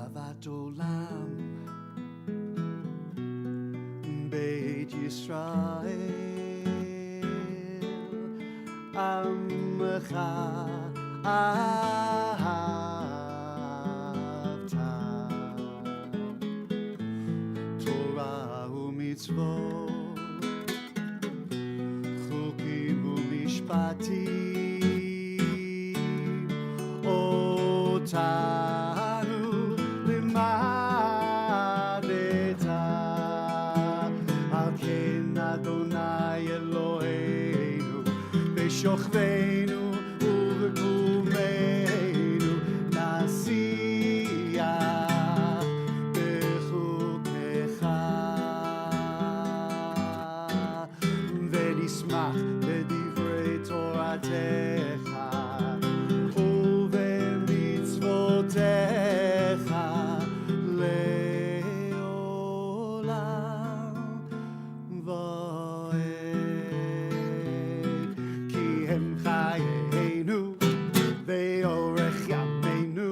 Adat Olam Beit Yisrael Amcha Ahavta Torah u'mitzvot Chukim u'mishpatim Otanu limadeta Al ken Adonai Eloheinu B'shochveinu u'b'kumeinu Nasiyah b'chukecha V'nismach b'divrei Toratecha u'b'mitzvotecha le'olam va'ed Ki hem chayeinu ve'orech yameinu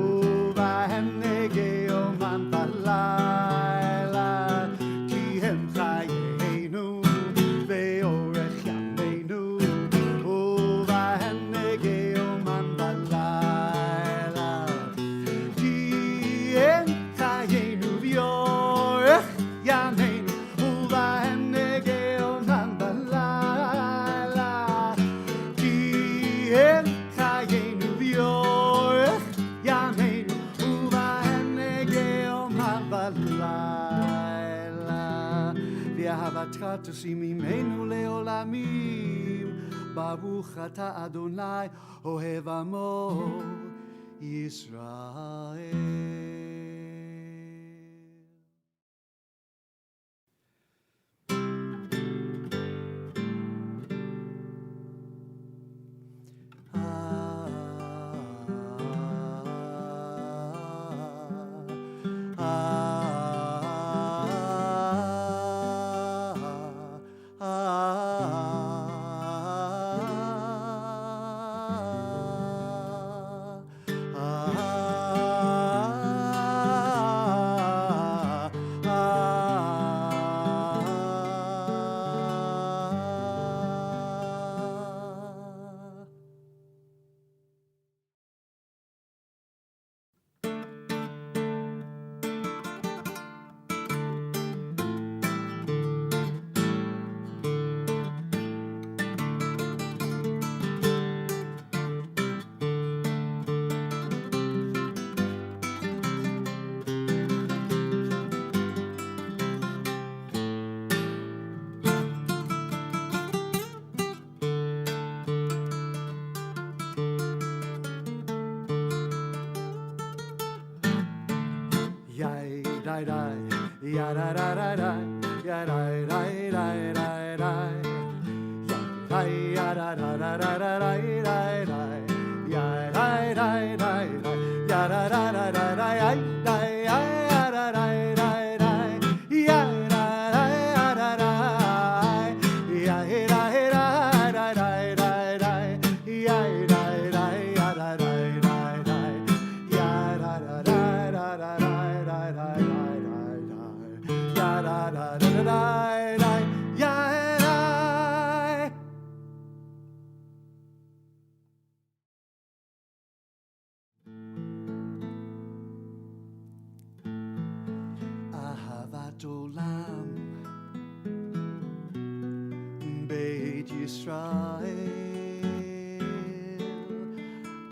u'bahem negei yomam v'layla Ki hem chayeinu ve'orech yameinu u'bahem negei yomam v'layla Ki hem chayeinu ve'orech yameinu u'bahem negei yomam v'layla Ki hem chayeinu ve'orech yameinu u'bahem negei yomam v'layla V'ahavatcha tosim imenu le'olamim Baruch ata Adonai ohev amo Yisrael בית ישראל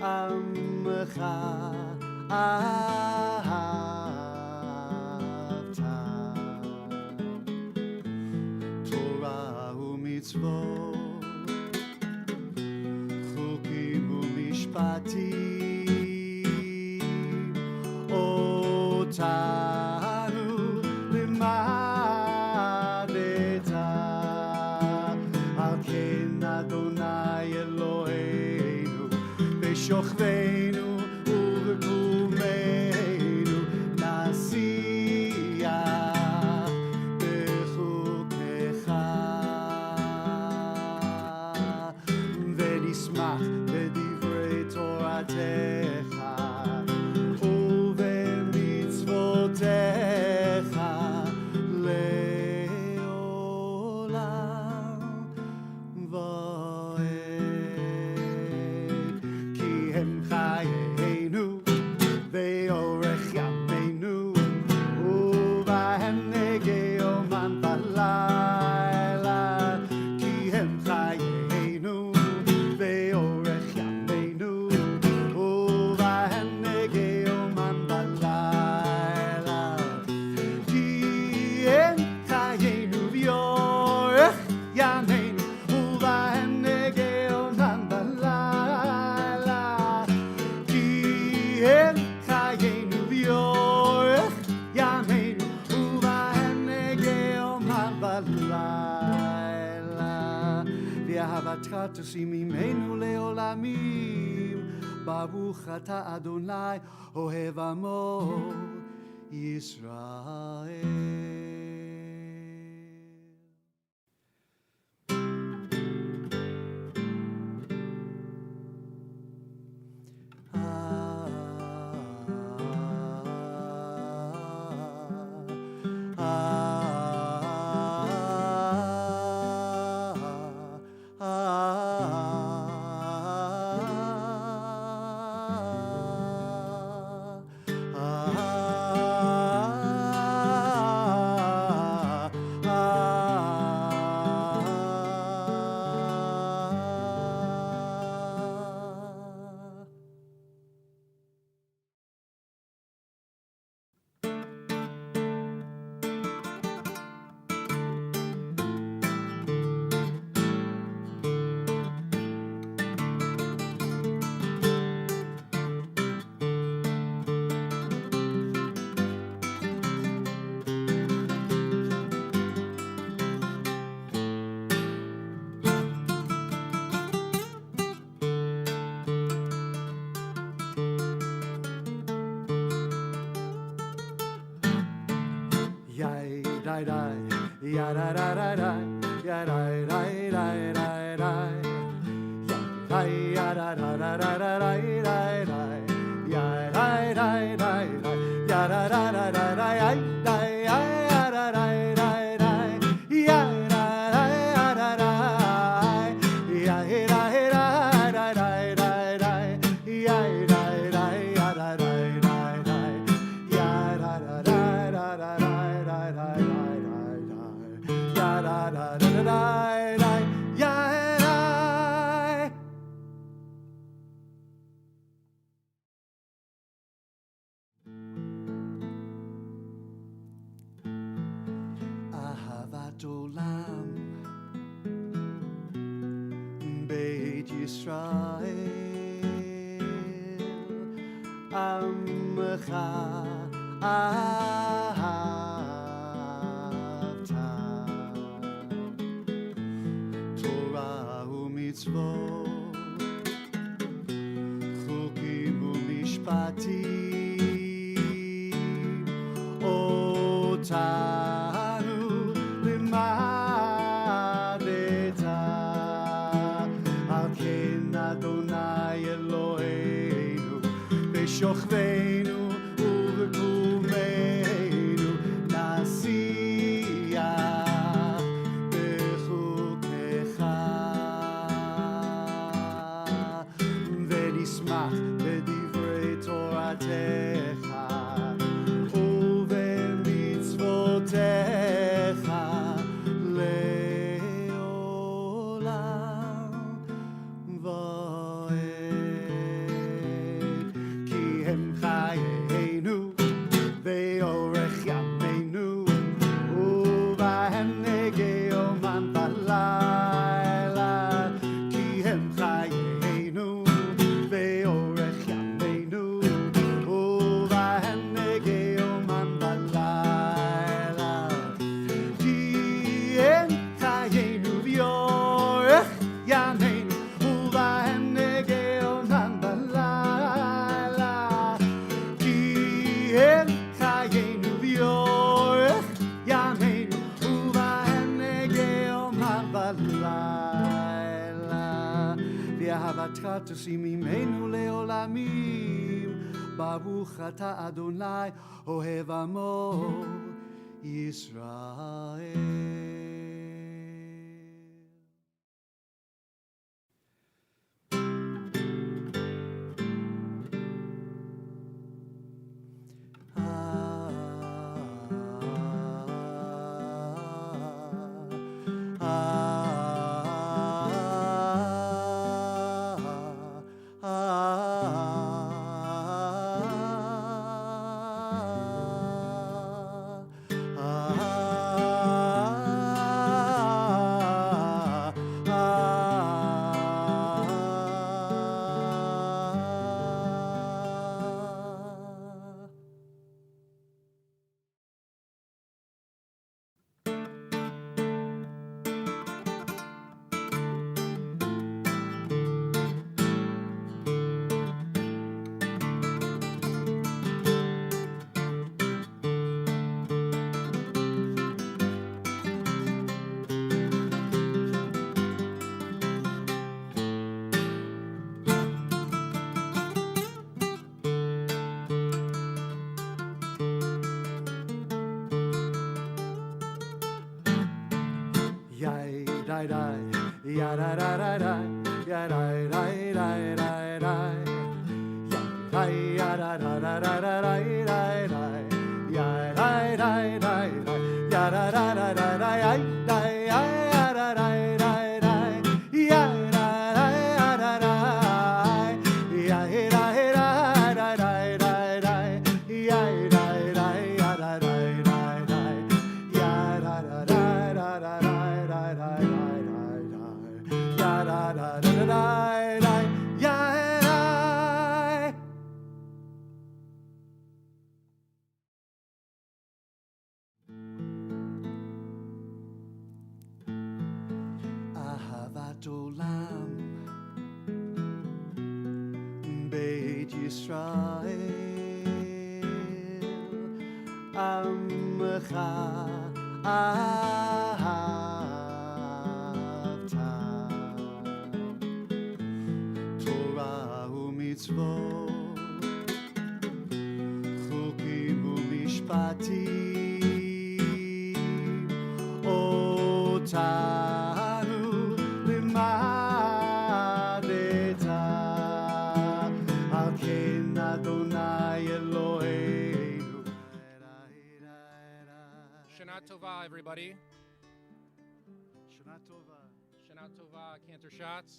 עמך אהבת תורה ומצוות חוקים ומשפטים אותנו לימדת על כן אדוני אלוהינו בשוכבנו ובקומנו נשיח בחוקיך ונשמח בדברי תורתך ובמצוותיך לעולם ועד כי הם חיינו ואורך ימינו ובהם נגי יומם ולילה כי הם חיינו ואורך ימינו ובהם נגי יומם ולילה כי הם חיינו ואורך ימינו ובהם נגי יומם ולילה כי הם חיינו ואורך ימינו ובהם נגי יומם ולילה ואהבתך תשים עמנו לעולמים ברוך אתה אדוני אוהב עמו ישראל. אהבת עולם בית ישראל עמך אהבת תורה ומצוות חוקים ומשפטים אותנו לימדת על כן אדוני אלוהינו בשוכבנו ובקומנו נשיח בחוקיך ונשמח בדברי תורתך ובמצוותיך בלילה, ואהבתך תוסיף ממנו לעולמים. ברוך אתה אדוני אוהב עמו ישראל. אהבת עולם בית ישראל עמך אהבת תורה ומצוות חוקים ומשפטים אותנו לימדת על כן אדוני אלוהינו. Shana Tova, everybody. שנה טובה. Shana Tova, Cantor Shots.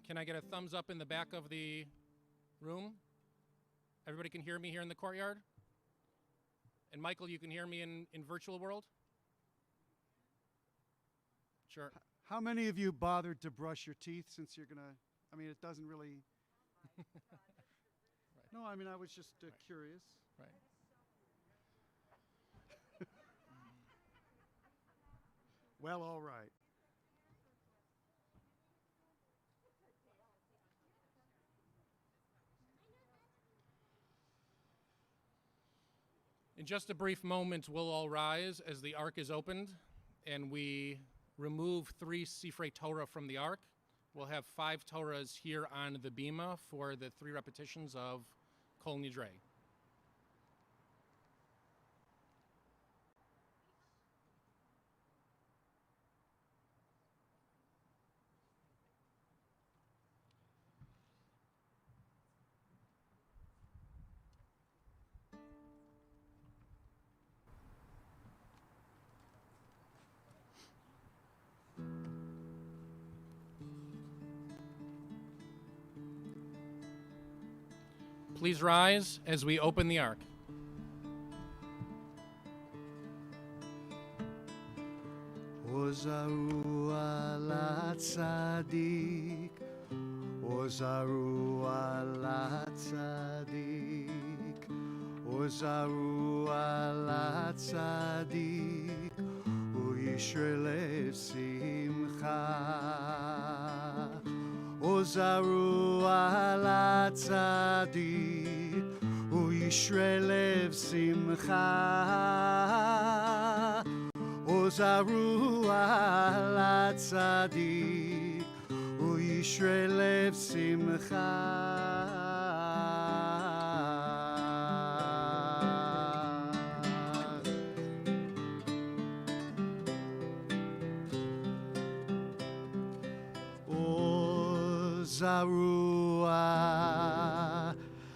Can I get a thumbs up in the back of the room? Everybody can hear me here in the courtyard? And Michael, you can hear me in virtual world? Sure. How many of you bothered to brush your teeth since you're gonna, I mean, it doesn't really. Right. No, I mean, I was just curious. Right. Well, all right. In just a brief moment, we'll all rise as the ark is opened and we remove 3 Sifrei Torah from the ark. We'll have 5 Torahs here on the bima for the 3 repetitions of Kol Nidre. Please rise as we open the ark. Ozaru ala tzadik, Ozaru ala tzadik, Ozaru ala tzadik, Uyishre lev simcha. Ozaru ala tzadik, Uyishre lev simcha. Zaru al tzadik uyishre lev simcha. Zarua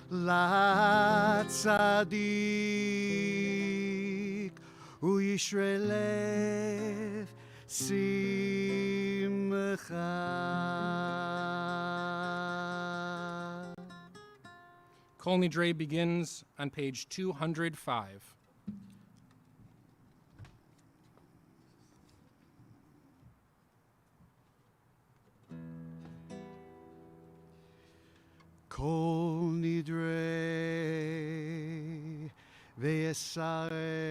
la tzadik uyishre lev simcha. Kol Nidre begins on page 205. Kol Nidre ve'esare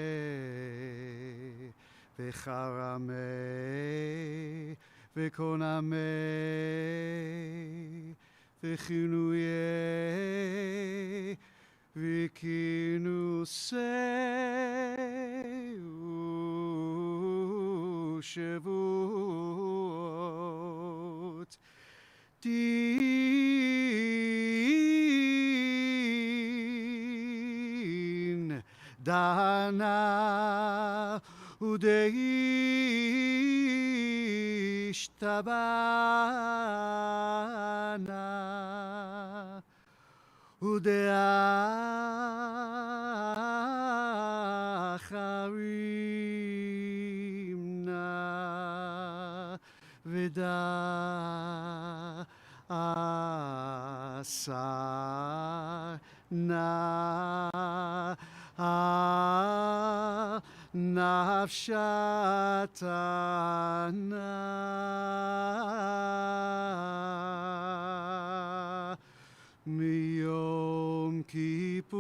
ve'charame ve'koname ve'chinuye ve'kinusei u'shavut din dana udeish tabana udeacharimna veda asar na nafshatana miyom kippurim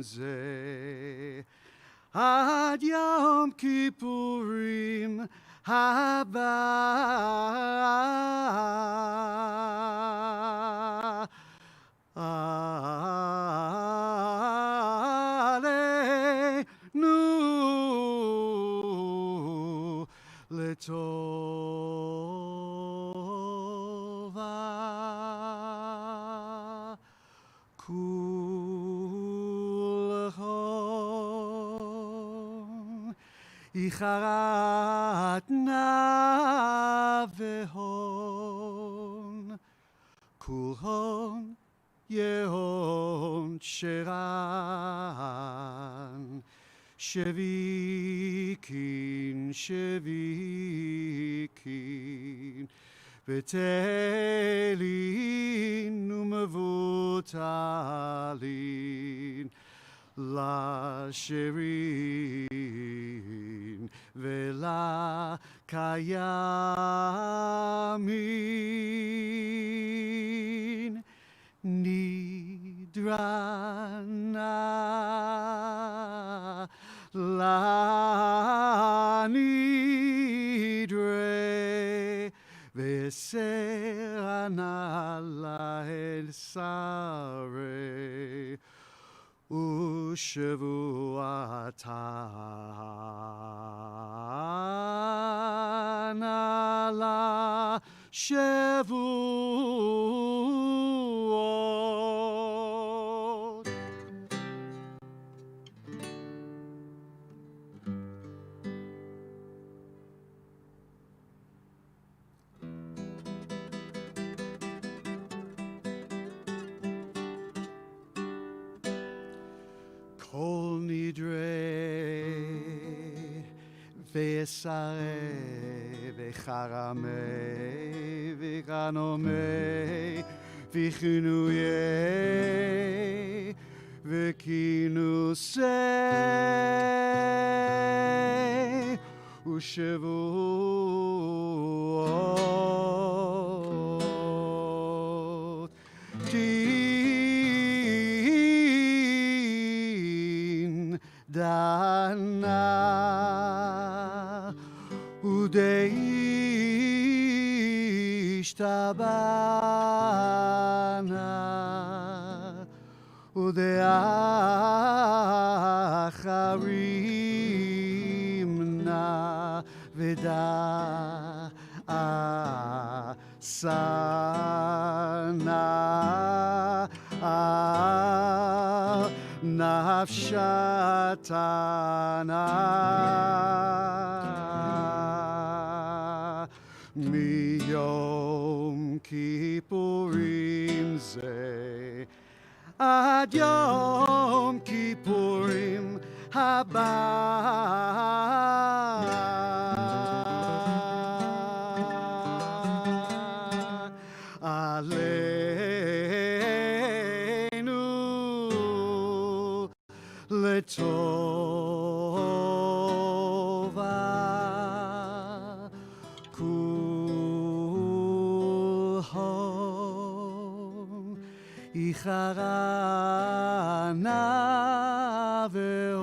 ze ad yom kippurim haba Aleinu letova kulchon icharat navehon kulhon Yehon Sheran Shevikin Shevikin Betelin Umvutalin La Sherin Vela Kayamin Nidrana la nidre veserana la el sare ushevuatana la shevuot. Kol Nidre ve'esare ve'charame ve'kanome ve'chinuye ve'kinusei u'shavuot dana udeish tabana udeacharim vida asana al nafshatana miyom kippurim ze ad yom kippurim haba aleinu letova kulhom icharana ve'om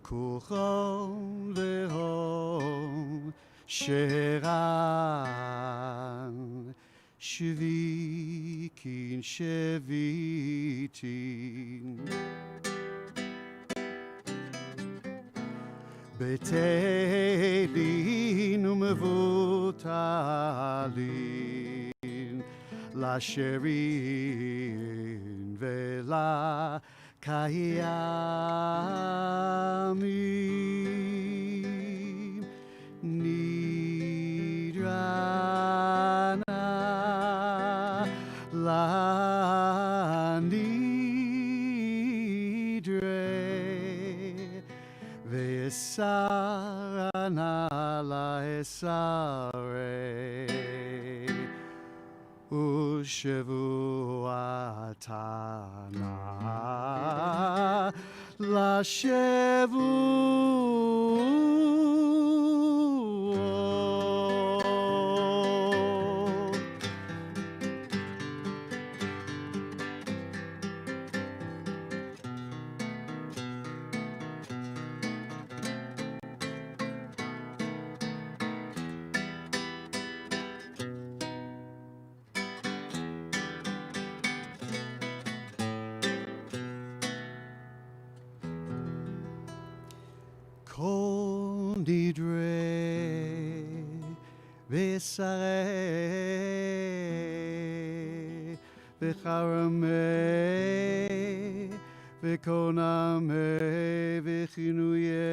kulhom ve'om sheran shvikin shevitin betelin umevutalin לשרים ולקיימים נדרנה לנדרה וסרנה לסרי ושבועתנה לשבוע Kol Nidre Vesare Vecharame Vekoname Vechinuye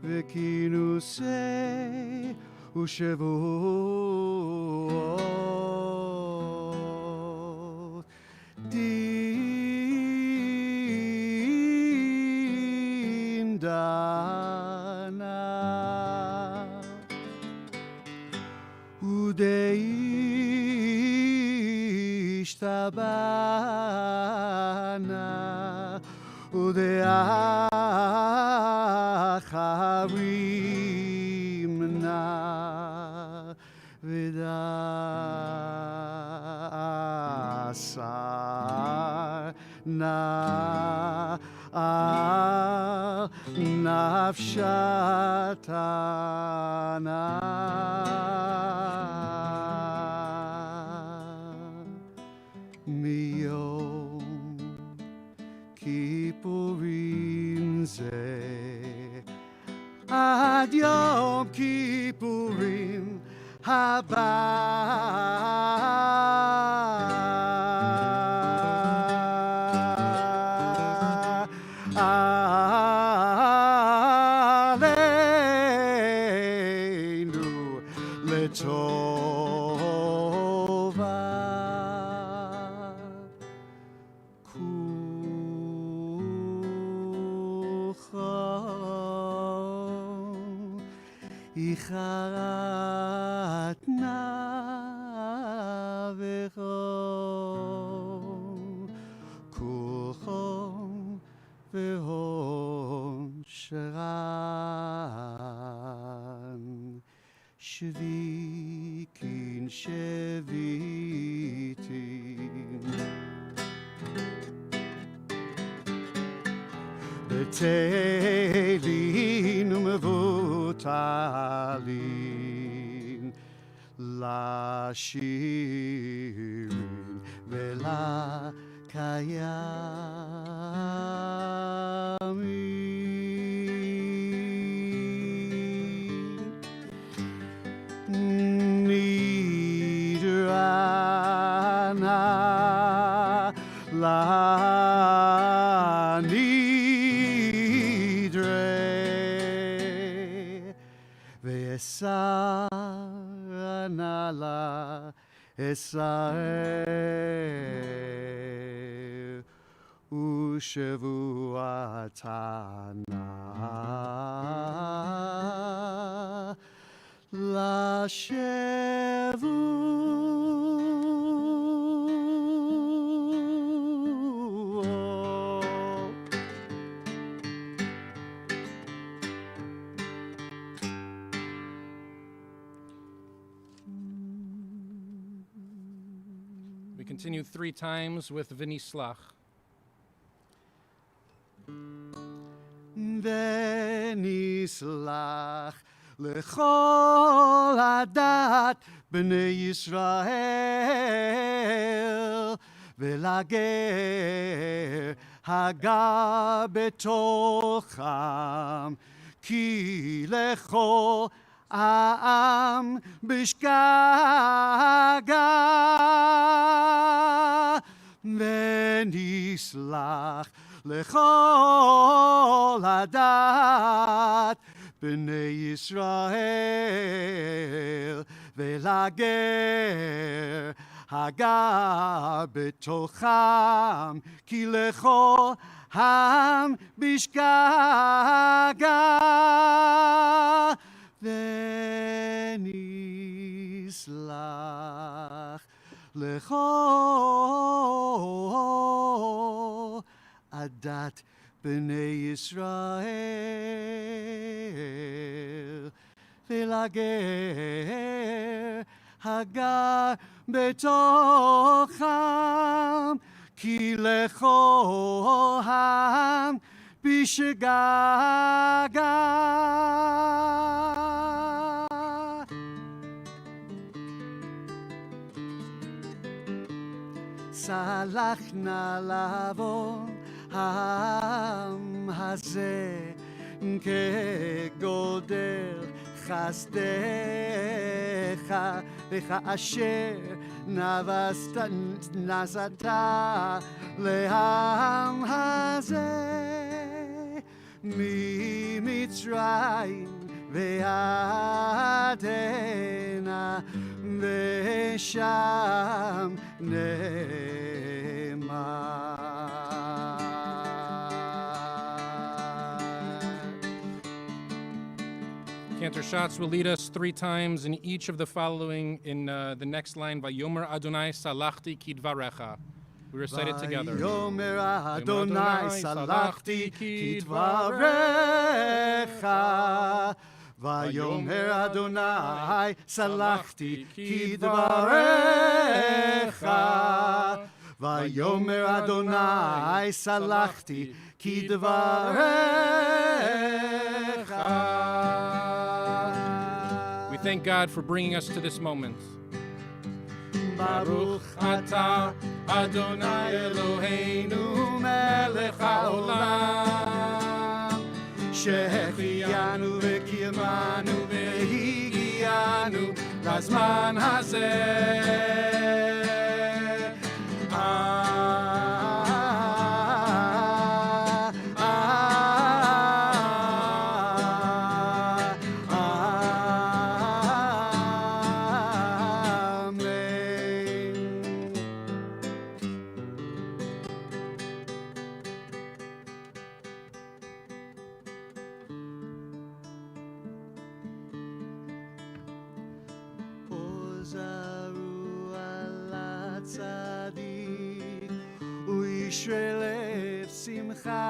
Vekinuse Ushevuot dana udeishtabana udeacharimna vidasarna al nafshatana miyom kippurim ze ad yom kippurim haba aleinu letova kulchom icharatna vechom kulchom vehom sharan shvikin shevitin betelin umevutalin לשיר ולקיים Esar nala Esar Ushavuatana Lashevu. We continue 3 times with V'nislach. V'nislach lechol adat b'nei Yisrael v'lager hagar betocham ki lechol העם בשגגה ונסלח לכל הדת בני ישראל ולגר הגר בתוכם כי לכל העם בשגגה ונסלח לכל עדת בני ישראל ולגר הגר בתוכם כי לכל העם בשגגה. סלח נא לבוא העם הזה כגודל חסדך וכאשר נשאת לעם הזה ממצרים ועד הנה ושם נאמר. Cantor Schatz will lead us 3 times in each of the following in the next line. Vayomer Adonai salachti kidvarecha. We recite it together. Vayomer Adonai salachti kidvarecha. Vayomer Adonai salachti kidvarecha. Vayomer Adonai salachti kidvarecha. We thank God for bringing us to this moment. Baruch atah Adonai Eloheinu melech haolam שהחיינו וקיימנו והגיענו לזמן הזה. Israel simcha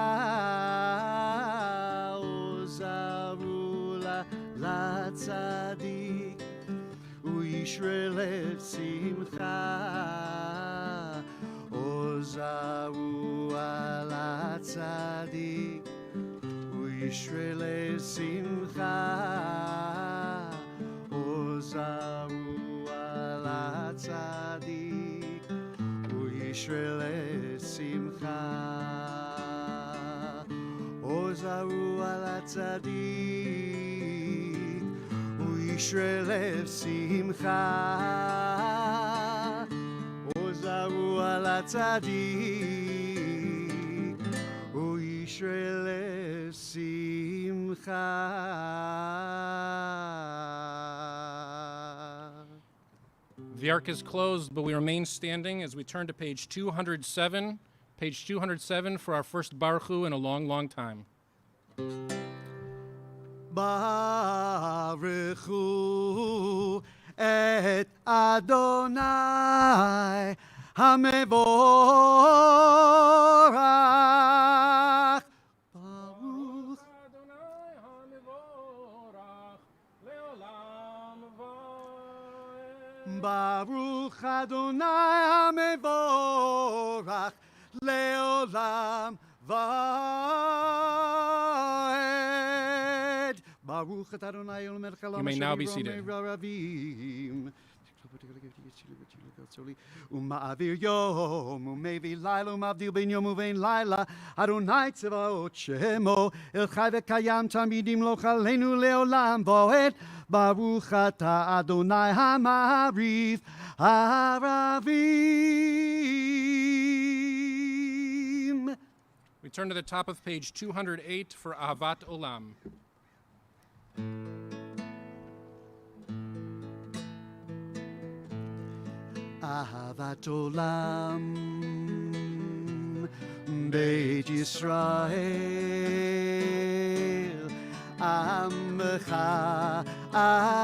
ozaru latzadik Israel simcha ozaru latzadik Israel simcha ozaru latzadik Israel simcha ozaru al atzadik Israel simcha ozaru al atzadik Israel simcha. The ark is closed, but we remain standing as we turn to page 207. Page 207 for our first Baruch Hu in a long, long time. Baruch Hu et Adonai HaMevorach. Baruch Adonai HaMevorach le'olam va'ed. Baruch Adonai HaMevorach le'olam va'ed. Baruch et Adonai Elohim melech haolam You may now be asher seated. yireh ravim. Uma'avir yom umevi laila umavdil ben yom uvein laila Adonai tzvaot shemo el chai v'kayam tamidim lo chalenu leolam voed Baruch ata Adonai ha'mariv ha'ravim. We turn to the top of page 208 for Ahavat Olam. Ahavat olam Beit Yisrael Amcha Avta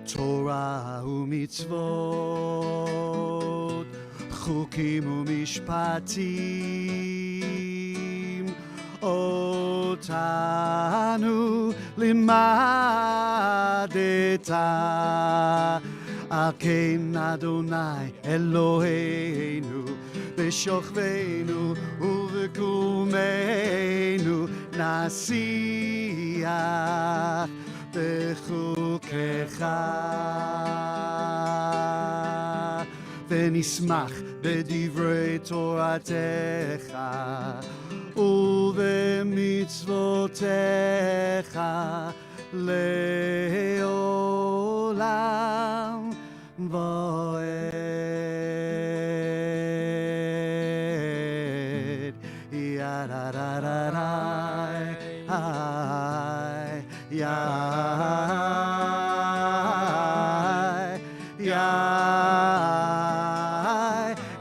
Torah u'mitzvot Chukim u'mishpatim Otanu limadeta Al ken Adonai Eloheinu B'shochveinu u'v'kumenu Nasiach b'chukecha V'nismach b'divrei Toratecha ובמצוותיך לעולם ועד. ידדדדאי, איי, איי,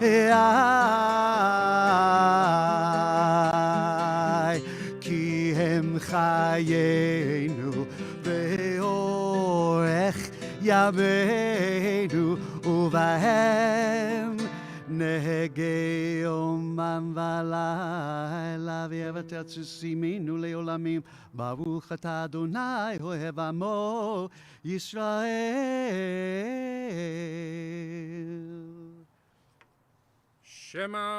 איי, כי הם חיינו באורך ימינו ובהם נהגה יומם ולילה ויבטר תשימנו לעולמים ברוך אתה אדוני אוהב עמו ישראל. Shema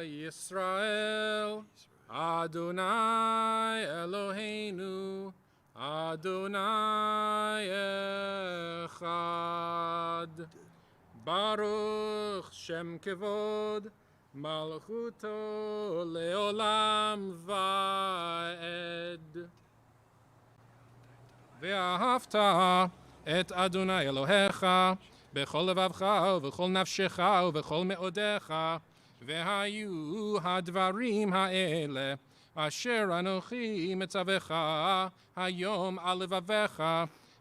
Yisrael, Adonai Eloheinu, Adonai Echad. Baruch Shem Kevod, Malchuto Leolam Vaed. Ve'ahavta et Adonai Elohecha, בכל לבבך ובכל נפשך ובכל מאודיך, והיו הדברים האלה אשר אנוכי מצווך היום על לבביך,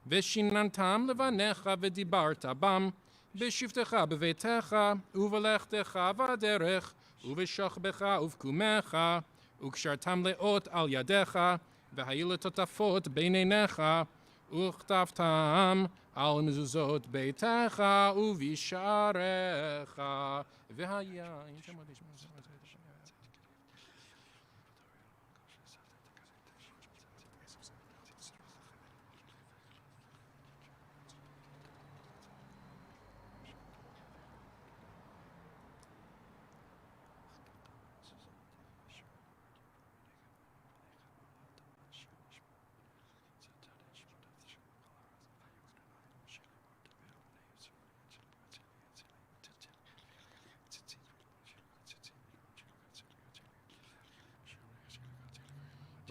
ושיננתם לבניך ודיברת בם, בשבתך בביתך ובלכתך בדרך, ובשוכבך ובקומך, וקשרתם לאות על ידיך, והיו לטוטפות בין עיניך, וכתבתם על מזוזות ביתך ובשעריך, והיה...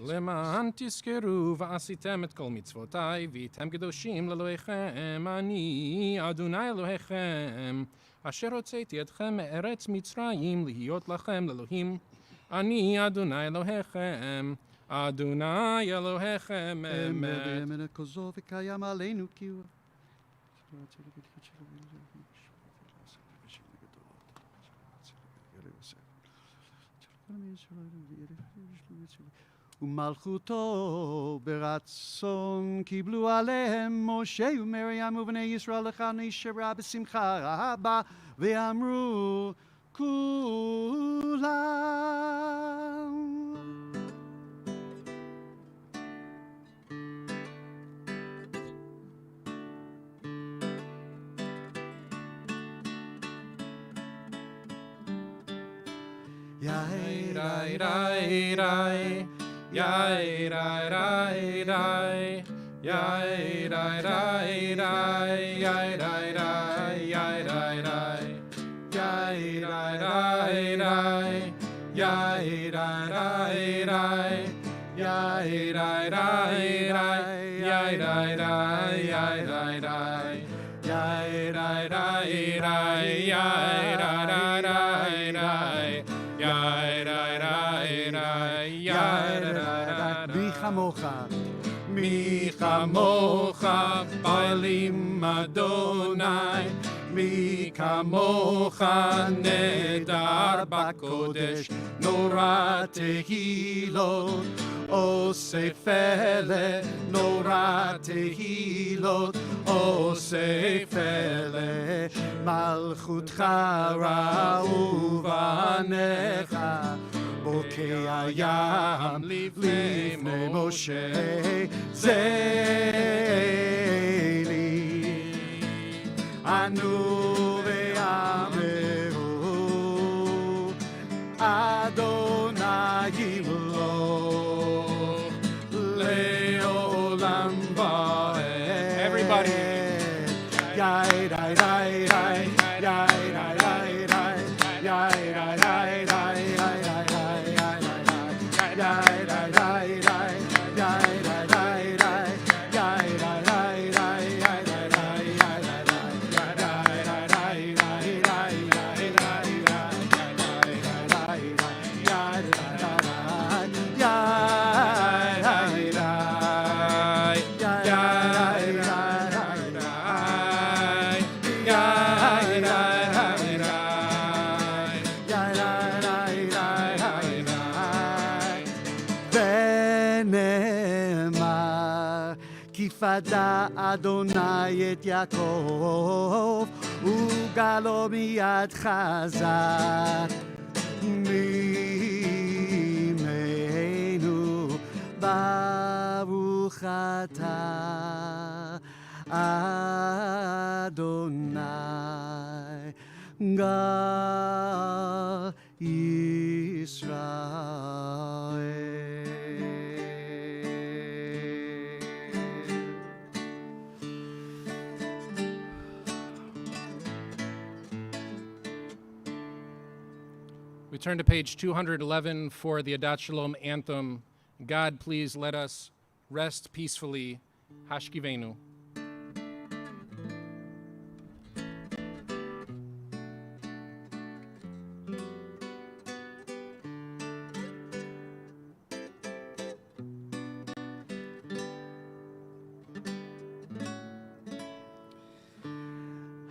למען תזכרו ועשיתם את כל מצוותיי, והייתם קדושים לאלוהיכם, אני אדוני אלוהיכם, אשר הוצאתי אתכם מארץ מצרים להיות לכם לאלוהים. אני אדוני אלוהיכם, Adonai Elohechem emet. אמת כוזו וקיים עלינו כי הוא... ומלכותו ברצון קיבלו עליהם משה ומרים ובני ישראל לך נשרה בשמחה רבה ואמרו כולם Yai rai rai rai Yai rai rai rai Yai rai rai rai Yai rai rai Yai rai rai Yai rai rai rai Yai rai rai rai Yai rai rai rai Yai rai rai Yai rai rai Yai rai rai rai Yai rai rai Yai rai rai Yai rai rai מי כמוך בעלים אדוני מי כמוך נדר בקודש נורא תהילות עושה פלא נורא תהילות עושה פלא מלכותך ראו בניך בוקע ים לפני משה זה לי ענו ואמרו אדוני ימלוך לעולם ועד Everybody Yai rai rai rai Yai rai rai rai Yai rai rai rai פדה אדוני את יעקב וגלו מיד חזק ממנו ברוך אתה אדוני גל ישראל We turn to page 211 for the Adat Shalom anthem. God, please let us rest peacefully. Hashkivenu.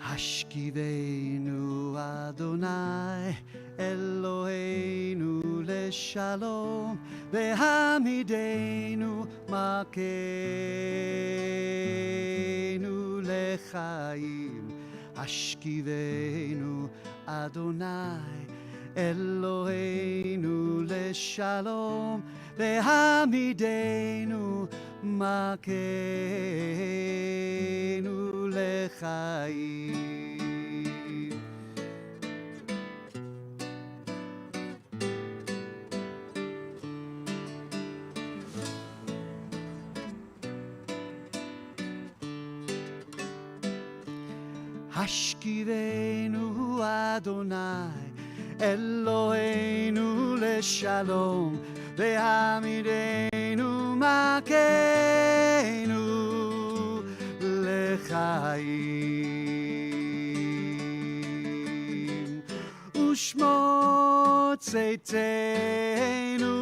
Hashkivenu Adonai Eloheinu leshalom vehamidenu makenu lechaim Hashkivenu Adonai Eloheinu leshalom vehamidenu makenu lechaim Hashkivenu Adonai Eloheinu leshalom vehamidenu makenu lechaim ushmo tzeitenu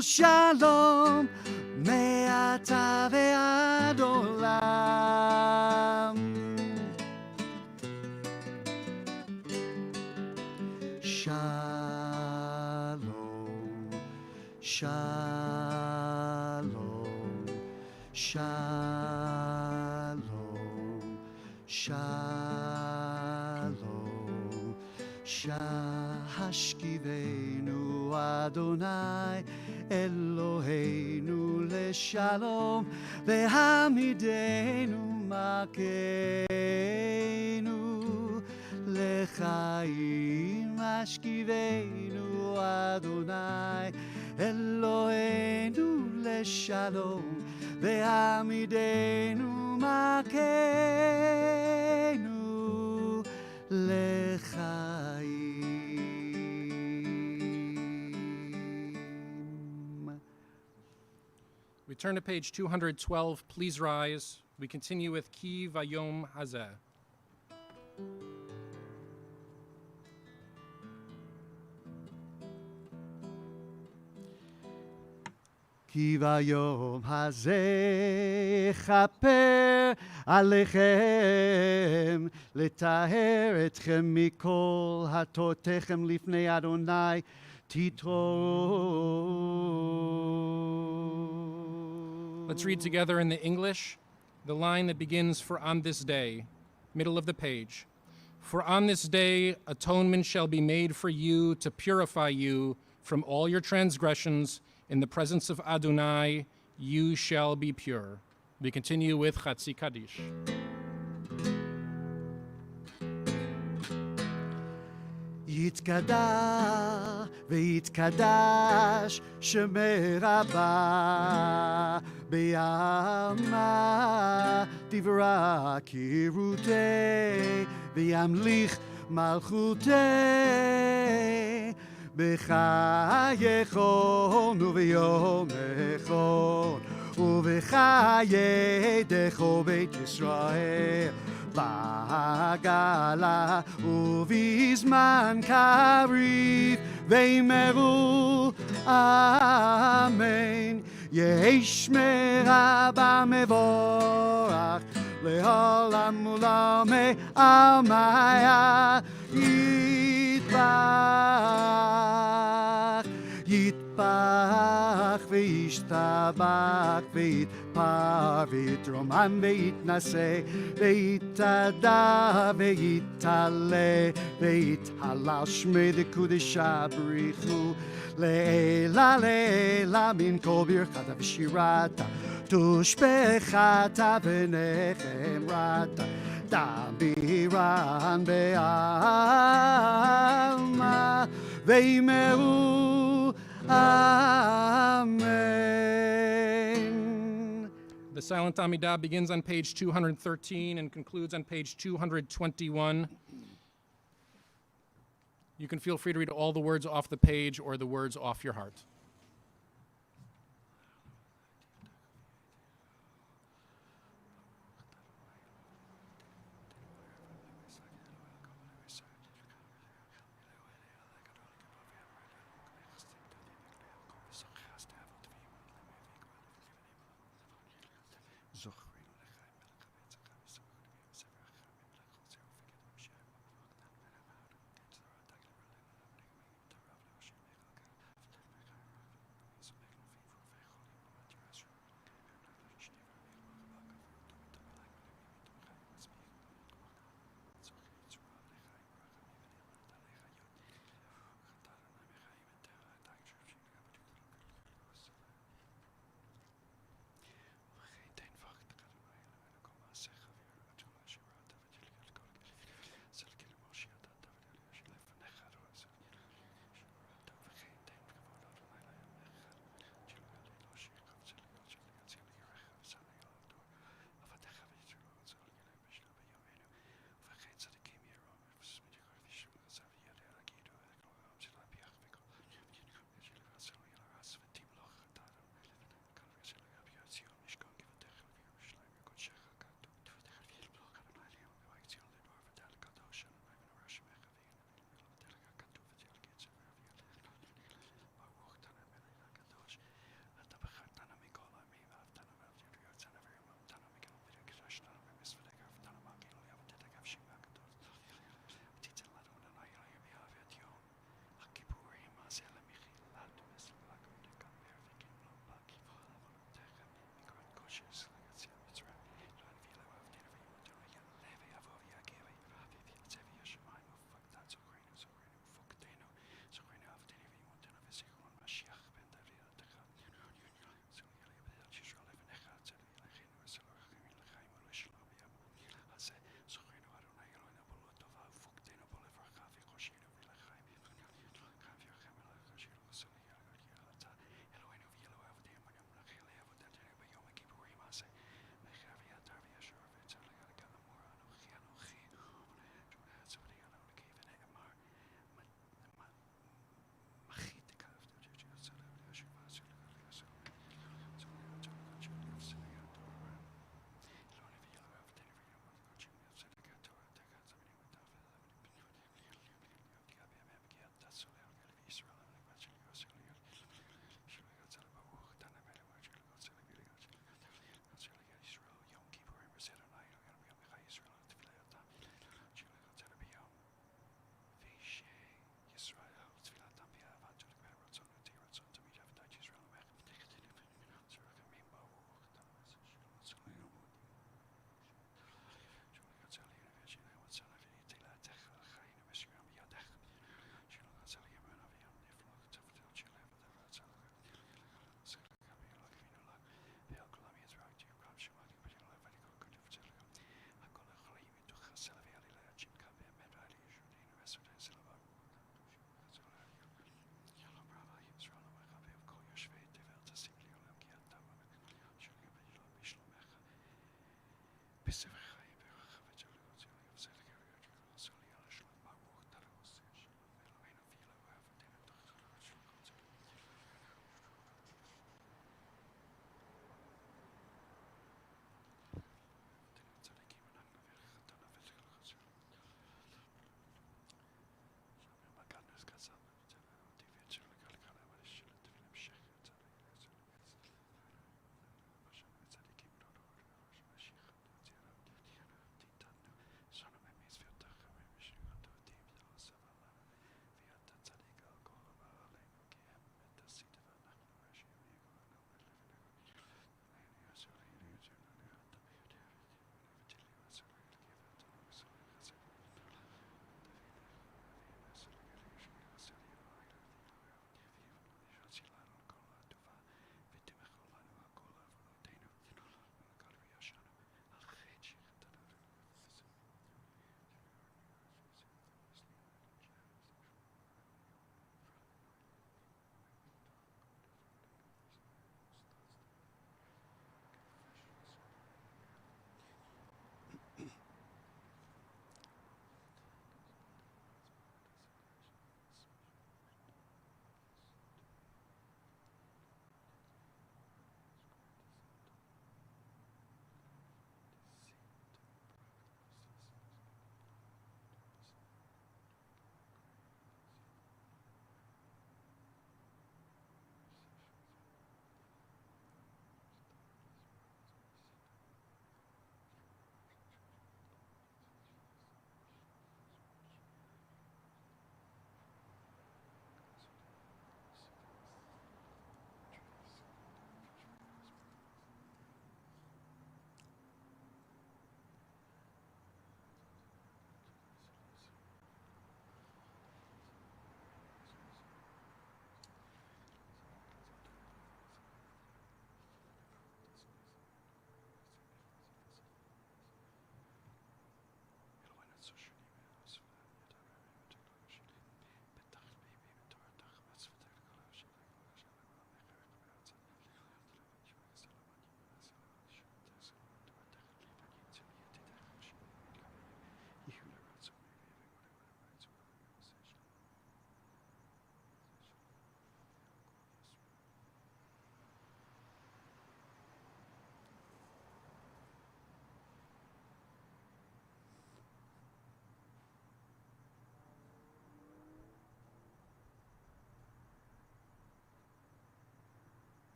שלום מעתה ועד עולם. שלום, שלום, שלום, שלום, שהשכיבנו אדוני אלוהינו לשלום, והעמידנו מכנו לחיים. השכיבנו אדוני אלוהינו לשלום, והעמידנו מכנו לחיים. We turn to page 212. Please rise. We continue with Ki Vayom Hazeh. כי ביום הזה אכפר עליכם, לטהר אתכם מכל חטאותיכם לפני אדוני תתעוררו. Let's read together in the English the line that begins, "For on this day," middle of the page. "For on this day atonement shall be made for you to purify you from all your transgressions. In the presence of Adonai, you shall be pure." We continue with Chatzi Kaddish. יתקדש ויתקדש שמי רבה בימה דברה קירותי וימליך מלכותי בחייכון וביומכון ובחיי דכו בית ישראל בעגלה ובזמן קריב ואמרו אמן. יהי שמרה במבורך לעולם ולעולמי עלמיה יתברך יתברך וישתבח ויתפאר ויתרומם ויתנשא ויתהדר ויתעלה ויתהלל שמי דקודשה בריחו לעילה לעילה מן כל ברכתה ושירתה תושבחתה ונחמרתה דבירן בעלמא ואמרו Amen. The silent amidah begins on page 213 and concludes on page 221. You can feel free to read all the words off the page or the words off your heart.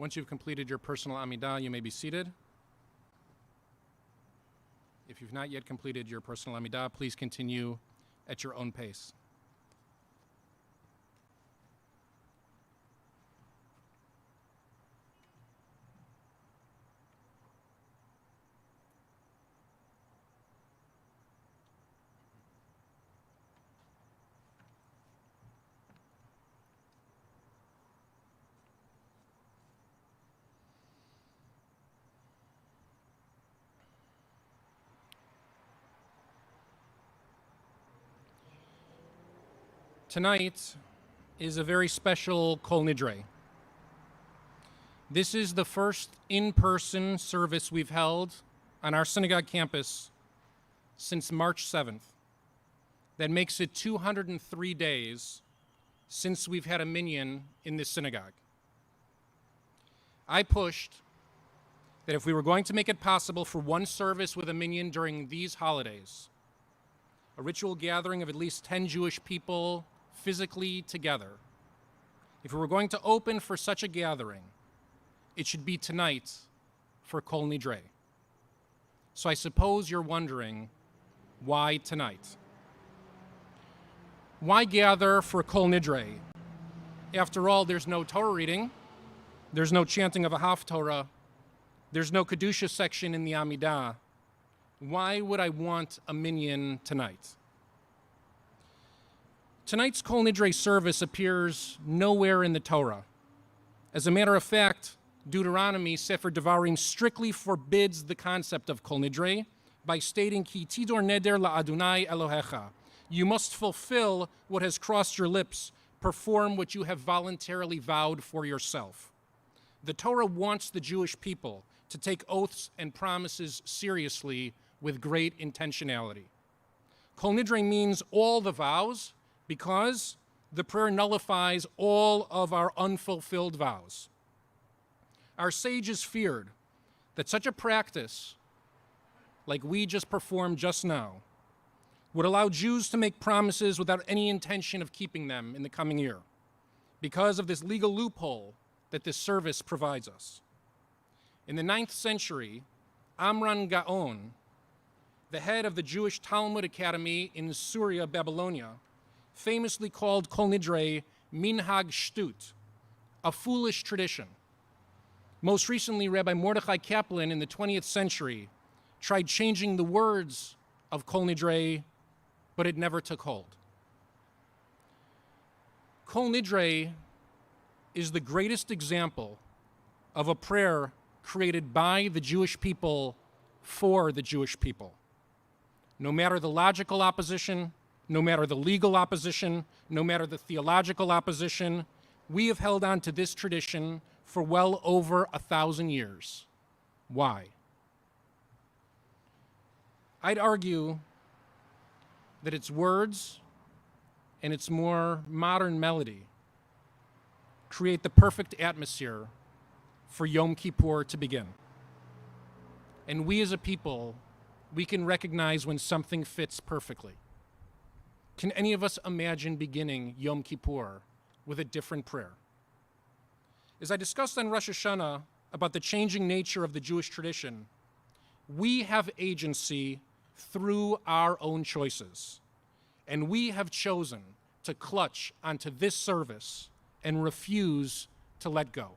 Once you've completed your personal amidah, you may be seated. If you've not yet completed your personal amidah, please continue at your own pace. Tonight is a very special Kol Nidre. This is the first in-person service we've held on our synagogue campus since March 7th. That makes it 203 days since we've had a minyan in this synagogue. I pushed that if we were going to make it possible for one service with a minyan during these holidays, a ritual gathering of at least 10 Jewish people physically together, if we were going to open for such a gathering, it should be tonight for Kol Nidre. So I suppose you're wondering, why tonight? Why gather for Kol Nidre? After all, there's no Torah reading, there's no chanting of a Haftorah, there's no Kedusha section in the amidah. Why would I want a minyan tonight? Tonight's Kol Nidre service appears nowhere in the Torah. As a matter of fact, Deuteronomy, Sefer Devarim, strictly forbids the concept of Kol Nidre by stating, Ki tidor neder la'Adonai Elohecha. You must fulfill what has crossed your lips, perform what you have voluntarily vowed for yourself. The Torah wants the Jewish people to take oaths and promises seriously with great intentionality. Kol Nidre means all the vows, because the prayer nullifies all of our unfulfilled vows. Our sages feared that such a practice, like we just performed just now, would allow Jews to make promises without any intention of keeping them in the coming year, because of this legal loophole that this service provides us. In the 9th century, Amran Gaon, the head of the Jewish Talmud Academy in Syria, Babylonia, famously called Kol Nidre minhag shtut, a foolish tradition. Most recently, Rabbi Mordechai Kaplan in the 20th century tried changing the words of Kol Nidre, but it never took hold. Kol Nidre is the greatest example of a prayer created by the Jewish people for the Jewish people. No matter the logical opposition, no matter the legal opposition, no matter the theological opposition, we have held on to this tradition for well over 1,000 years. Why? I'd argue that its words and its more modern melody create the perfect atmosphere for Yom Kippur to begin. And we as a people, we can recognize when something fits perfectly. Can any of us imagine beginning Yom Kippur with a different prayer? As I discussed on Rosh Hashanah about the changing nature of the Jewish tradition, we have agency through our own choices. And we have chosen to clutch onto this service and refuse to let go.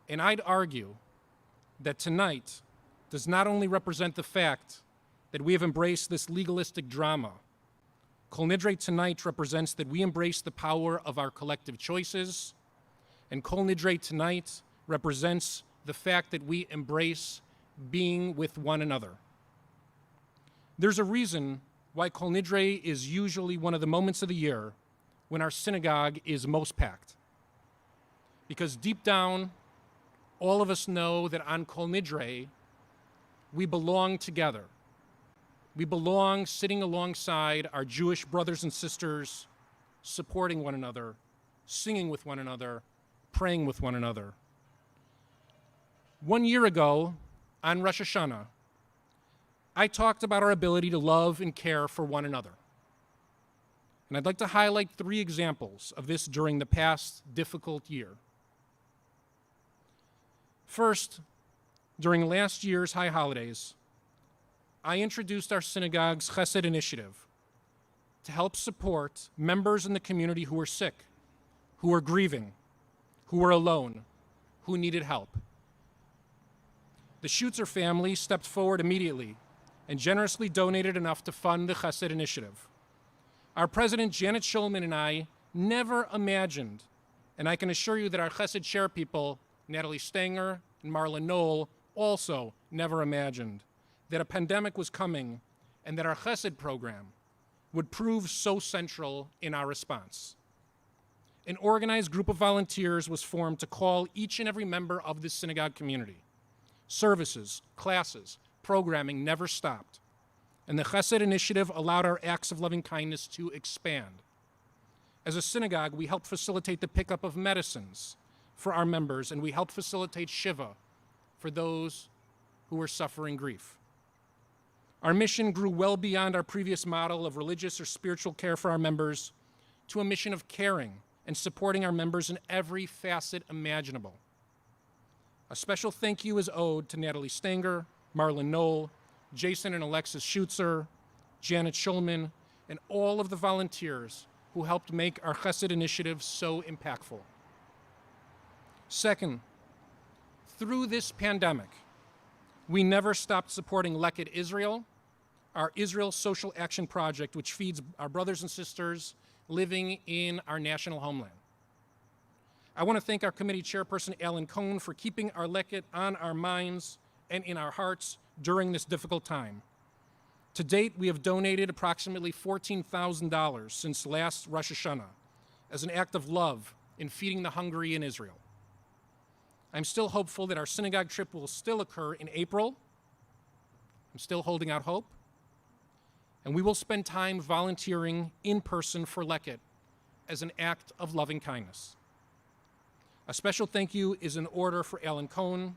And I'd argue that tonight does not only represent the fact that we have embraced this legalistic drama. Kol Nidre tonight represents that we embrace the power of our collective choices, and Kol Nidre tonight represents the fact that we embrace being with one another. There's a reason why Kol Nidre is usually one of the moments of the year when our synagogue is most packed. Because deep down, all of us know that on Kol Nidre, we belong together. We belong sitting alongside our Jewish brothers and sisters, supporting one another, singing with one another, praying with one another. 1 year ago, on Rosh Hashanah, I talked about our ability to love and care for one another. And I'd like to highlight 3 examples of this during the past difficult year. First, during last year's high holidays, I introduced our synagogue's Chesed initiative to help support members in the community who were sick, who were grieving, who were alone, who needed help. The Schutzer family stepped forward immediately and generously donated enough to fund the Chesed initiative. Our president, Janet Shulman, and I never imagined, and I can assure you that our Chesed chair people, Natalie Stanger and Marla Knoll, also never imagined that a pandemic was coming and that our Chesed program would prove so central in our response. An organized group of volunteers was formed to call each and every member of the synagogue community. Services, classes, programming never stopped, and the Chesed initiative allowed our acts of loving kindness to expand. As a synagogue, we helped facilitate the pickup of medicines for our members, and we helped facilitate Shiva for those who were suffering grief. Our mission grew well beyond our previous model of religious or spiritual care for our members to a mission of caring and supporting our members in every facet imaginable. A special thank you is owed to Natalie Stanger, Marla Knoll, Jason and Alexis Schutzer, Janet Shulman, and all of the volunteers who helped make our Chesed initiative so impactful. Second, through this pandemic, we never stopped supporting Leket Israel, our Israel Social Action Project, which feeds our brothers and sisters living in our national homeland. I want to thank our committee chairperson, Alan Cohn, for keeping our Leket on our minds and in our hearts during this difficult time. To date, we have donated approximately $14,000 since last Rosh Hashanah as an act of love in feeding the hungry in Israel. I'm still hopeful that our synagogue trip will still occur in April. I'm still holding out hope. And we will spend time volunteering in person for Leket as an act of loving kindness. A special thank you is in order for Alan Cohn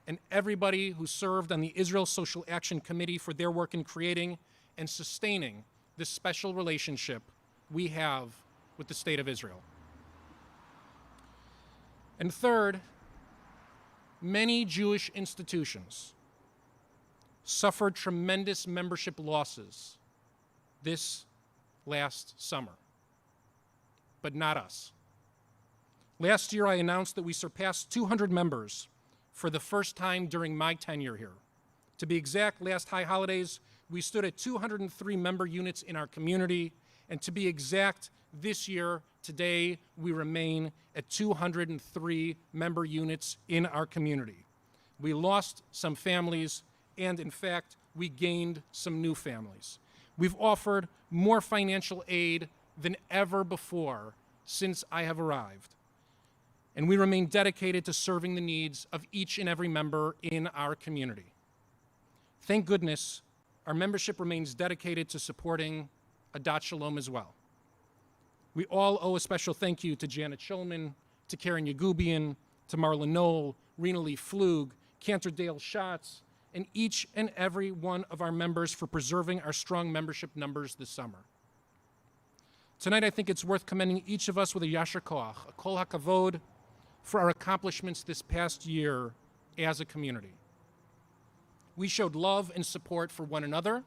and everybody who served on the Israel Social Action Committee for their work in creating and sustaining this special relationship we have with the State of Israel. And third, many Jewish institutions suffered tremendous membership losses this last summer, but not us. Last year, I announced that we surpassed 200 members for the first time during my tenure here. To be exact, last high holidays, we stood at 203 member units in our community, and to be exact, this year, today, we remain at 203 member units in our community. We lost some families, and in fact, we gained some new families. We've offered more financial aid than ever before since I have arrived. And we remain dedicated to serving the needs of each and every member in our community. Thank goodness, our membership remains dedicated to supporting Adat Shalom as well. We all owe a special thank you to Janet Shulman, to Karen Yagubian, to Marla Knoll, Rena Lee Flug, Cantor Dale Schatz, and each and every one of our members for preserving our strong membership numbers this summer. Tonight, I think it's worth commending each of us with a Yasher Koach, a Kol HaKavod, for our accomplishments this past year as a community. We showed love and support for one another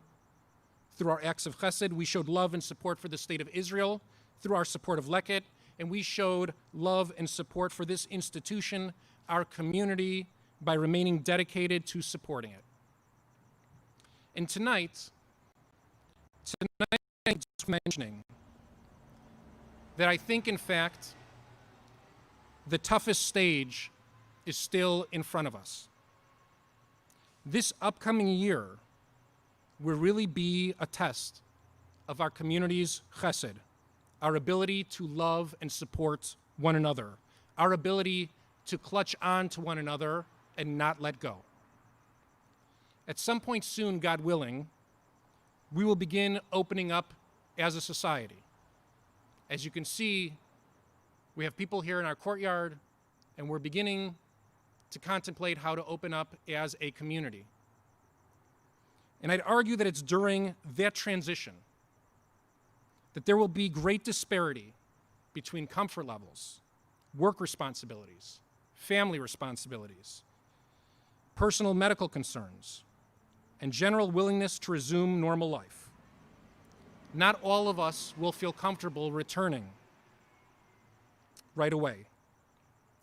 through our acts of chesed. We showed love and support for the State of Israel through our support of Leket, and we showed love and support for this institution, our community, by remaining dedicated to supporting it. And tonight I'm just mentioning that I think, in fact, the toughest stage is still in front of us. This upcoming year will really be a test of our community's chesed, our ability to love and support one another, our ability to clutch on to one another and not let go. At some point soon, God willing, we will begin opening up as a society. As you can see, we have people here in our courtyard, and we're beginning to contemplate how to open up as a community. And I'd argue that it's during that transition that there will be great disparity between comfort levels, work responsibilities, family responsibilities, personal medical concerns, and general willingness to resume normal life. Not all of us will feel comfortable returning right away,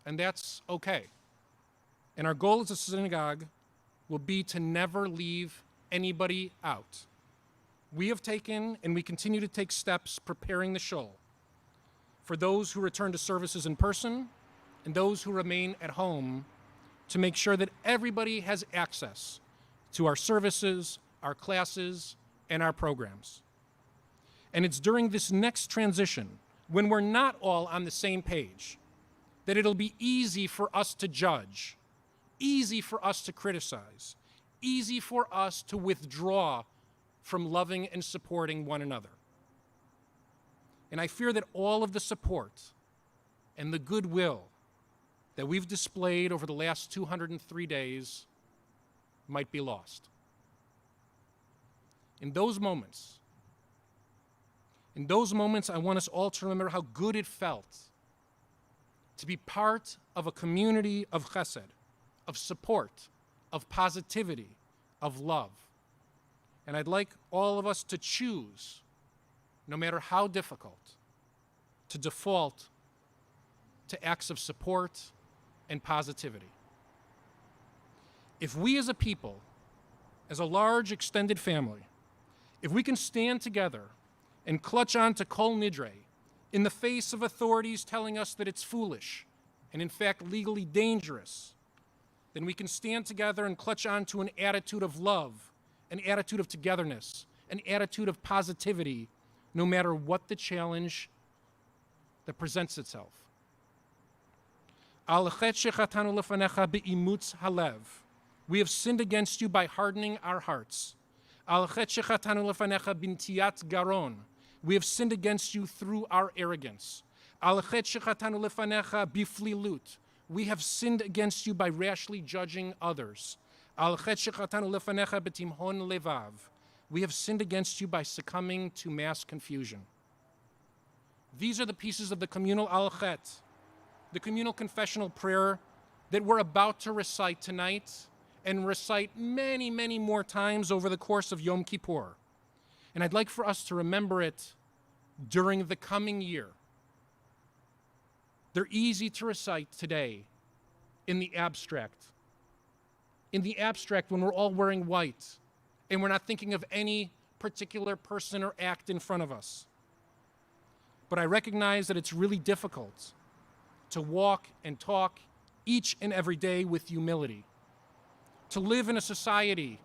and that's okay. And our goal as a synagogue will be to never leave anybody out. We have taken and we continue to take steps preparing the shul for those who return to services in person and those who remain at home to make sure that everybody has access to our services, our classes, and our programs. And it's during this next transition, when we're not all on the same page, that it'll be easy for us to judge, easy for us to criticize, easy for us to withdraw from loving and supporting one another. And I fear that all of the support and the goodwill that we've displayed over the last 203 days might be lost. In those moments, I want us all to remember how good it felt to be part of a community of chesed, of support, of positivity, of love. And I'd like all of us to choose, no matter how difficult, to default to acts of support and positivity. If we as a people, as a large extended family, if we can stand together and clutch on to Kol Nidre in the face of authorities telling us that it's foolish and in fact legally dangerous, then we can stand together and clutch on to an attitude of love, an attitude of togetherness, an attitude of positivity, no matter what the challenge that presents itself. We have sinned against you by hardening our hearts. We have sinned against you through our arrogance. We have sinned against you by rashly judging others. We have sinned against you by succumbing to mass confusion. These are the pieces of the communal al-chet, the communal confessional prayer that we're about to recite tonight and recite many, many more times over the course of Yom Kippur. And I'd like for us to remember it during the coming year. They're easy to recite today in the abstract. In the abstract, when we're all wearing white and we're not thinking of any particular person or act in front of us. But I recognize that it's really difficult to walk and talk each and every day with humility, to live in a society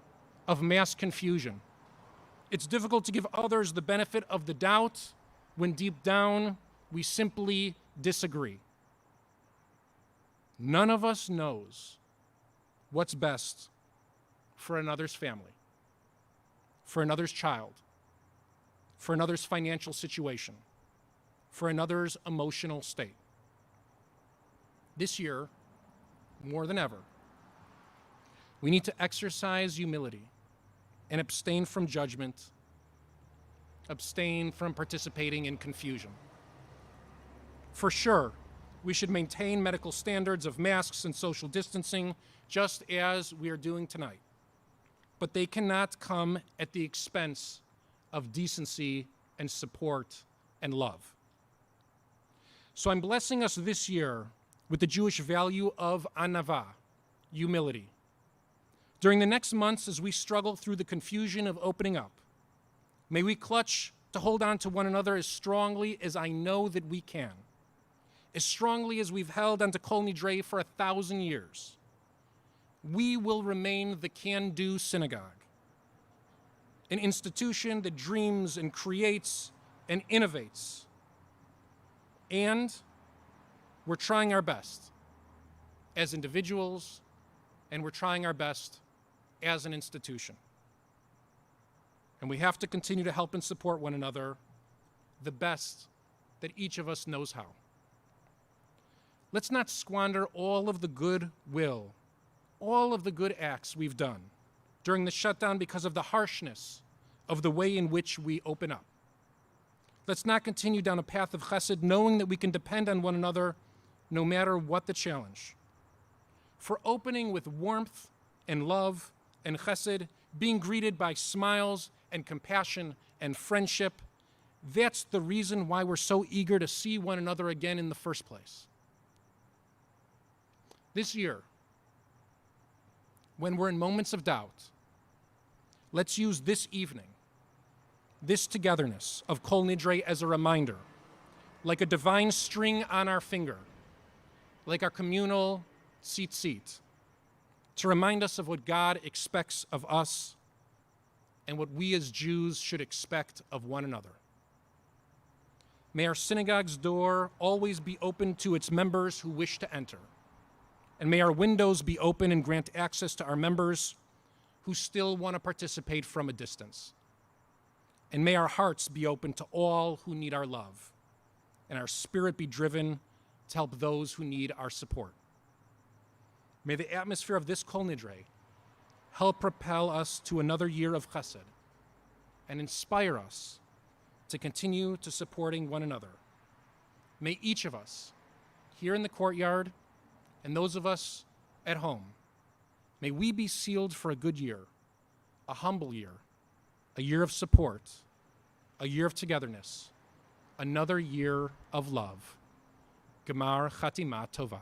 of mass confusion. It's difficult to give others the benefit of the doubt when deep down we simply disagree. None of us knows what's best for another's family, for another's child, for another's financial situation, for another's emotional state. This year, more than ever, we need to exercise humility and abstain from judgment, abstain from participating in confusion. For sure, we should maintain medical standards of masks and social distancing, just as we are doing tonight. But they cannot come at the expense of decency and support and love. So I'm blessing us this year with the Jewish value of anava, humility. During the next months, as we struggle through the confusion of opening up, may we clutch to hold on to one another as strongly as I know that we can, as strongly as we've held onto Kol Nidre for 1,000 years. We will remain the can-do synagogue, an institution that dreams and creates and innovates. And we're trying our best as individuals, and we're trying our best as an institution. And we have to continue to help and support one another the best that each of us knows how. Let's not squander all of the goodwill, all of the good acts we've done during the shutdown because of the harshness of the way in which we open up. Let's not continue down a path of chesed knowing that we can depend on one another no matter what the challenge. For opening with warmth and love and chesed, being greeted by smiles and compassion and friendship. That's the reason why we're so eager to see one another again in the first place. This year, when we're in moments of doubt, let's use this evening, this togetherness of Kol Nidre as a reminder, like a divine string on our finger, like our communal tzitzit, to remind us of what God expects of us and what we as Jews should expect of one another. May our synagogue's door always be open to its members who wish to enter, and may our windows be open and grant access to our members who still want to participate from a distance. And may our hearts be open to all who need our love, and our spirit be driven to help those who need our support. May the atmosphere of this Kol Nidre help propel us to another year of chesed and inspire us to continue to supporting one another. May each of us here in the courtyard and those of us at home, may we be sealed for a good year, a humble year, a year of support, a year of togetherness, another year of love. Gemar Chatima Tova.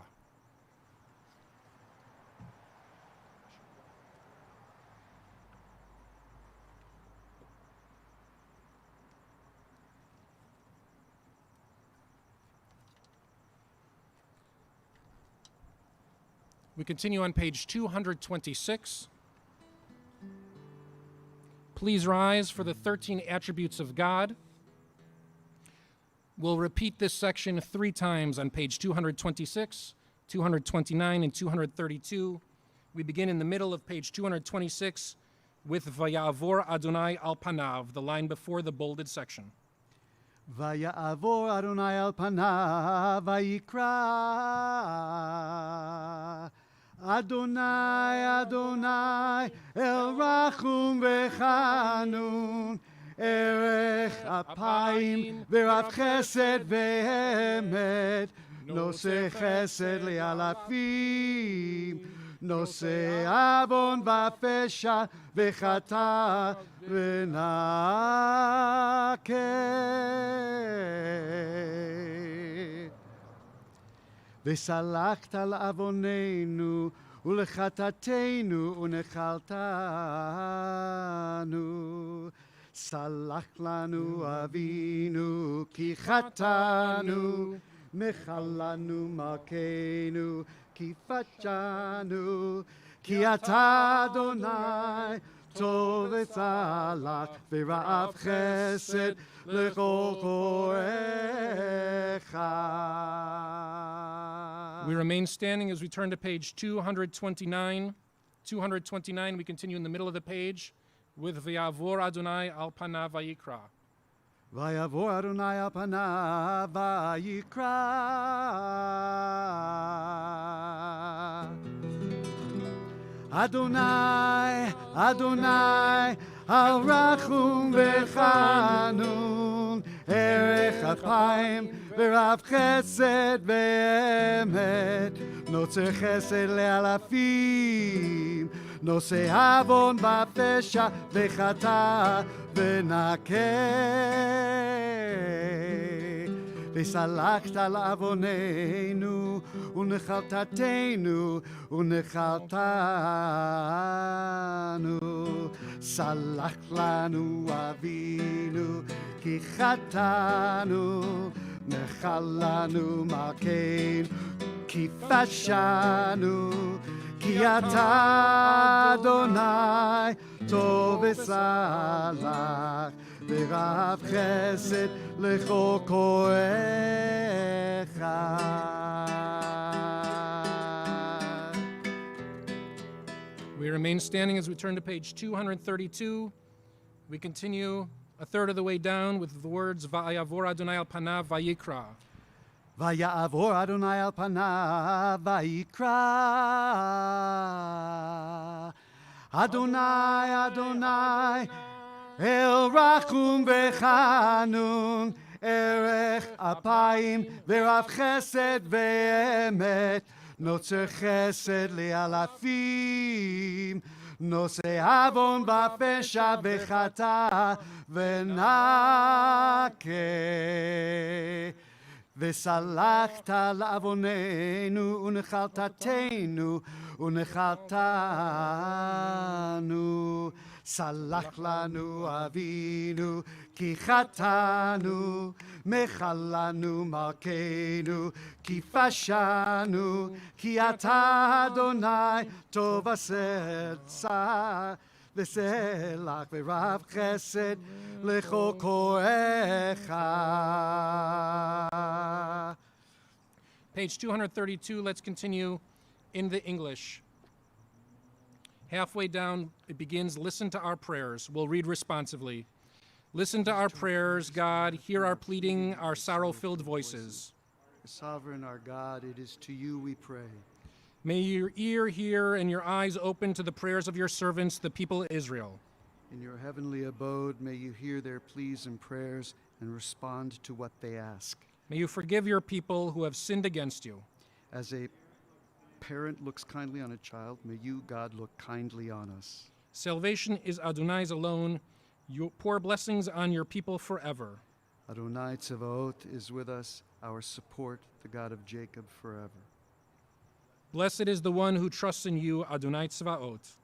We continue on page 226. Please rise for the 13 attributes of God. We'll repeat this section 3 times on page 226, 229, and 232. We begin in the middle of page 226 with Vayavor Adonai al Panav, the line before the bolded section. Vayavor Adonai al Panav vayikra. Adonai, Adonai, El Rachum Vechanun, Erech Apayim, Verav Chesed Ve'emet, Noseh Chesed Le'alafim, Noseh Avon Va'pesha V'chata V'nakeh. וסלחת לעווננו ולחטאתנו ונחלתנו. סלח לנו אבינו כי חטאנו, מחל לנו מלכנו כי פשענו. כי אתה אדוני טוב וצלח ורב חסד לכל קוראיך. We remain standing as we turn to page 229. 229, we continue in the middle of the page with Vayavor Adonai al Panav vayikra. Vayavor Adonai al Panav vayikra. Adonai, Adonai, al Rachum Vechanun, Erech Apayim, Verav Chesed Ve'emet, Noseh Chesed Le'alafim, Noseh Avon Va'pesha V'chata V'nakeh. וסלחת לעווננו ונחלתנו ונחלתנו. סלח לנו אבינו כי חטאנו, מחל לנו מלכנו כי פשענו. כי אתה אדוני טוב וסלח ורב חסד לכל קוראיך. We remain standing as we turn to page 232. We continue a third of the way down with the words Vayavor Adonai al Panav vayikra. ויעבור אדוני על פניו ויקרא. אדוני, אדוני, אל רחום וחנון, ערך אפיים ורב חסד ואמת, נוצר חסד לאלפים, נושא עוון בפשע וחטא ונקה. וסלחת לעווננו ונחלתנו ונחלתנו. סלח לנו אבינו כי חטאנו, מחל לנו מלכנו כי פשענו, כי אתה אדוני טוב עשית וסלח ורב חסד לכל קוראיך. Page 232, let's continue in the English. Halfway down, it begins, listen to our prayers. We'll read responsively. Listen to our prayers, God. Hear our pleading, our sorrow-filled voices. Sovereign our God, it is to you we pray. May your ear hear and your eyes open to the prayers of your servants, the people of Israel. In your heavenly abode, may you hear their pleas and prayers and respond to what they ask. May you forgive your people who have sinned against you. As a parent looks kindly on a child, may you, God, look kindly on us. Salvation is Adonai's alone. You pour blessings on your people forever. Adonai Tzevaot is with us, our support, the God of Jacob forever. Blessed is the one who trusts in you, Adonai Tzevaot.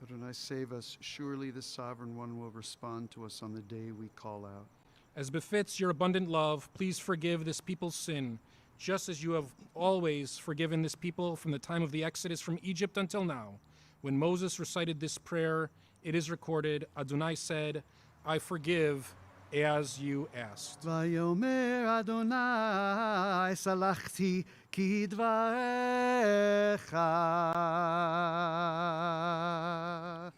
Adonai, save us. Surely the Sovereign One will respond to us on the day we call out. As befits your abundant love, please forgive this people's sin, just as you have always forgiven this people from the time of the Exodus from Egypt until now. When Moses recited this prayer, it is recorded, Adonai said, I forgive as you asked. Vayomer Adonai salachti ki dvarecha.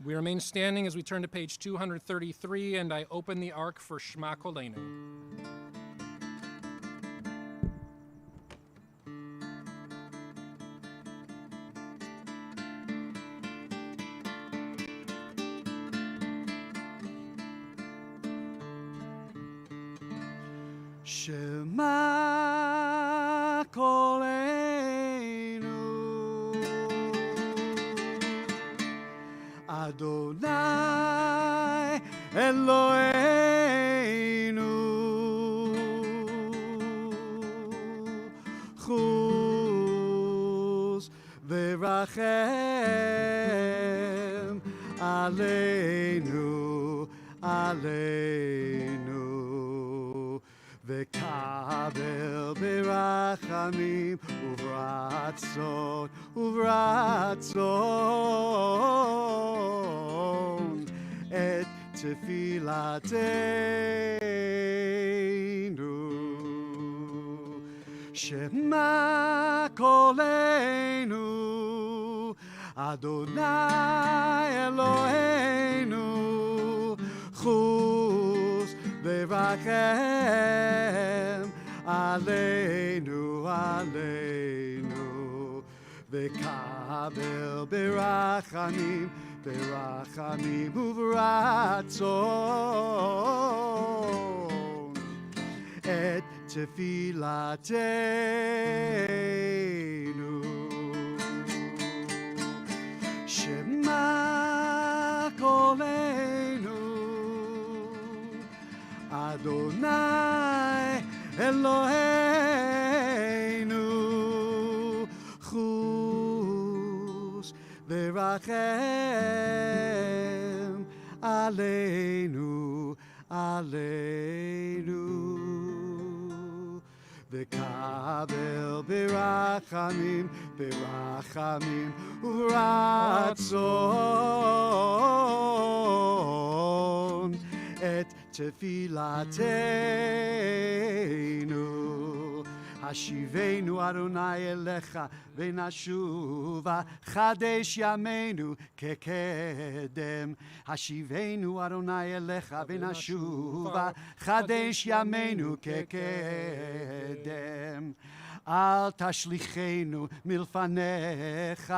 We remain standing as we turn to page 233, and I open the ark for Shema Kolenu. Shema Kolenu Adonai Eloheinu Chuz v'rachem aleinu aleinu V'kabel b'rachamim uvratzon uvratzon et tefilatenu. Shema kolenu Adonai Eloheinu chuz v'rachem aleinu aleinu v'kabel b'rachamim b'rachamim uvratzon et tefilatenu. Shema kolenu Adonai Eloheinu chuz v'rachem aleinu aleinu v'kabel b'rachamim b'rachamim uvratzon et tefilatenu. Hashivenu Adonai elecha v'nashuva chadesh yameinu kekedem. Hashivenu Adonai elecha v'nashuva chadesh yameinu kekedem. אל תשליכנו מלפניך,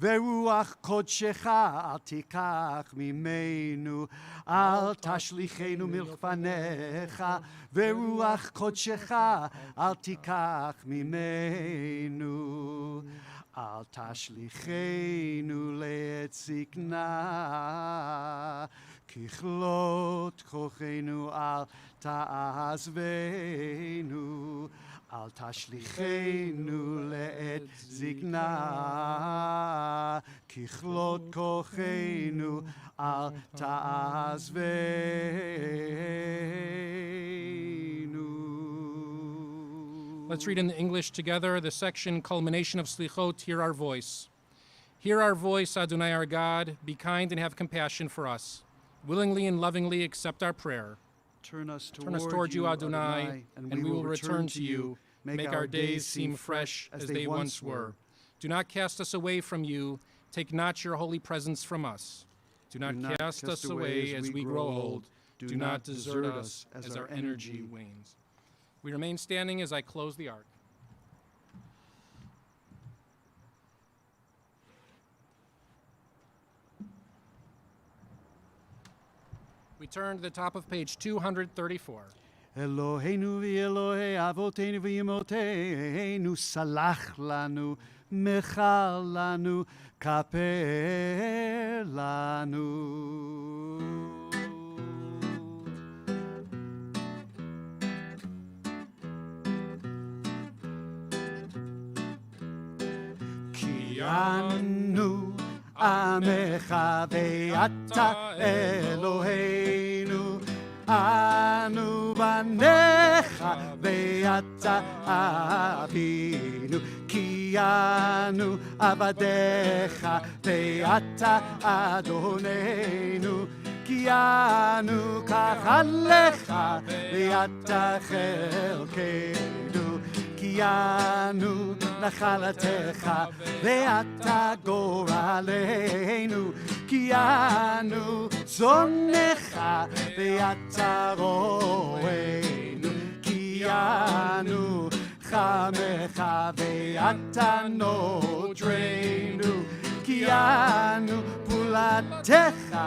ורוח קודשך אל תיקח ממנו. אל תשליכנו מלפניך, ורוח קודשך אל תיקח ממנו. אל תשליכנו לעת זקנה, ככלות כוחנו אל תעזבנו. אל תשליכנו לעת זקנה, ככלות כוחנו אל תעזבנו. Let's read in the English together the section Culmination of Slichot, Hear Our Voice. Hear our voice, Adonai our God, be kind and have compassion for us. Willingly and lovingly accept our prayer. Turn us toward you, Adonai, and we will return to you. Make our days seem fresh as they once were. Do not cast us away from you. Take not your holy presence from us. Do not cast us away as we grow old. Do not desert us as our energy wanes. We remain standing as I close the ark. We turn to the top of page 234. Eloheinu v'Elohei avotenu v'imotenu, salach lanu, mechal lanu, kaper lanu. Ki anu amecha ve'ata Eloheinu, anu banecha ve'ata avinu, ki anu avadecha ve'ata Adonenu, ki anu kachalecha ve'ata chelkenu, ki anu nachalatecha ve'ata goralenu, כי אנו זונך ואתה רואינו, כי אנו חמך ואתה נודרנו, כי אנו פעולתך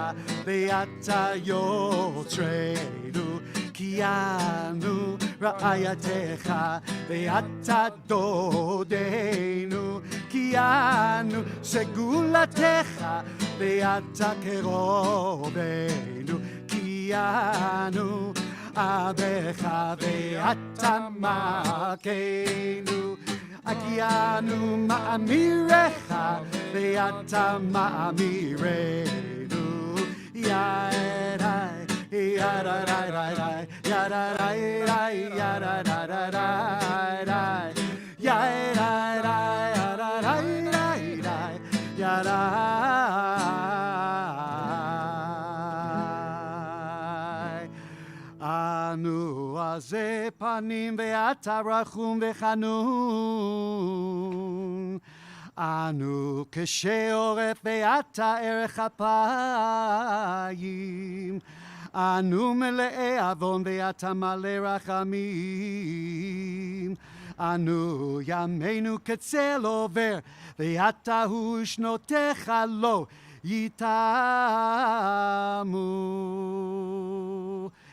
ואתה יוצרנו, כי אנו רעייתך ואתה דודנו, כי אנו סגולתך ואתה קרובנו, כי אנו אבך ואתה מלכנו, כי אנו מאמירך ואתה מאמירנו. ידעי ידעי ידעי אנו עזי פנים ואתה רחום וחנון, אנו קשה עורף ואתה ערך אפיים, אנו מלאי עוון ואתה מלא רחמים, אנו ימינו כצל עובר ואתה הוא שנותיך לא יתמו.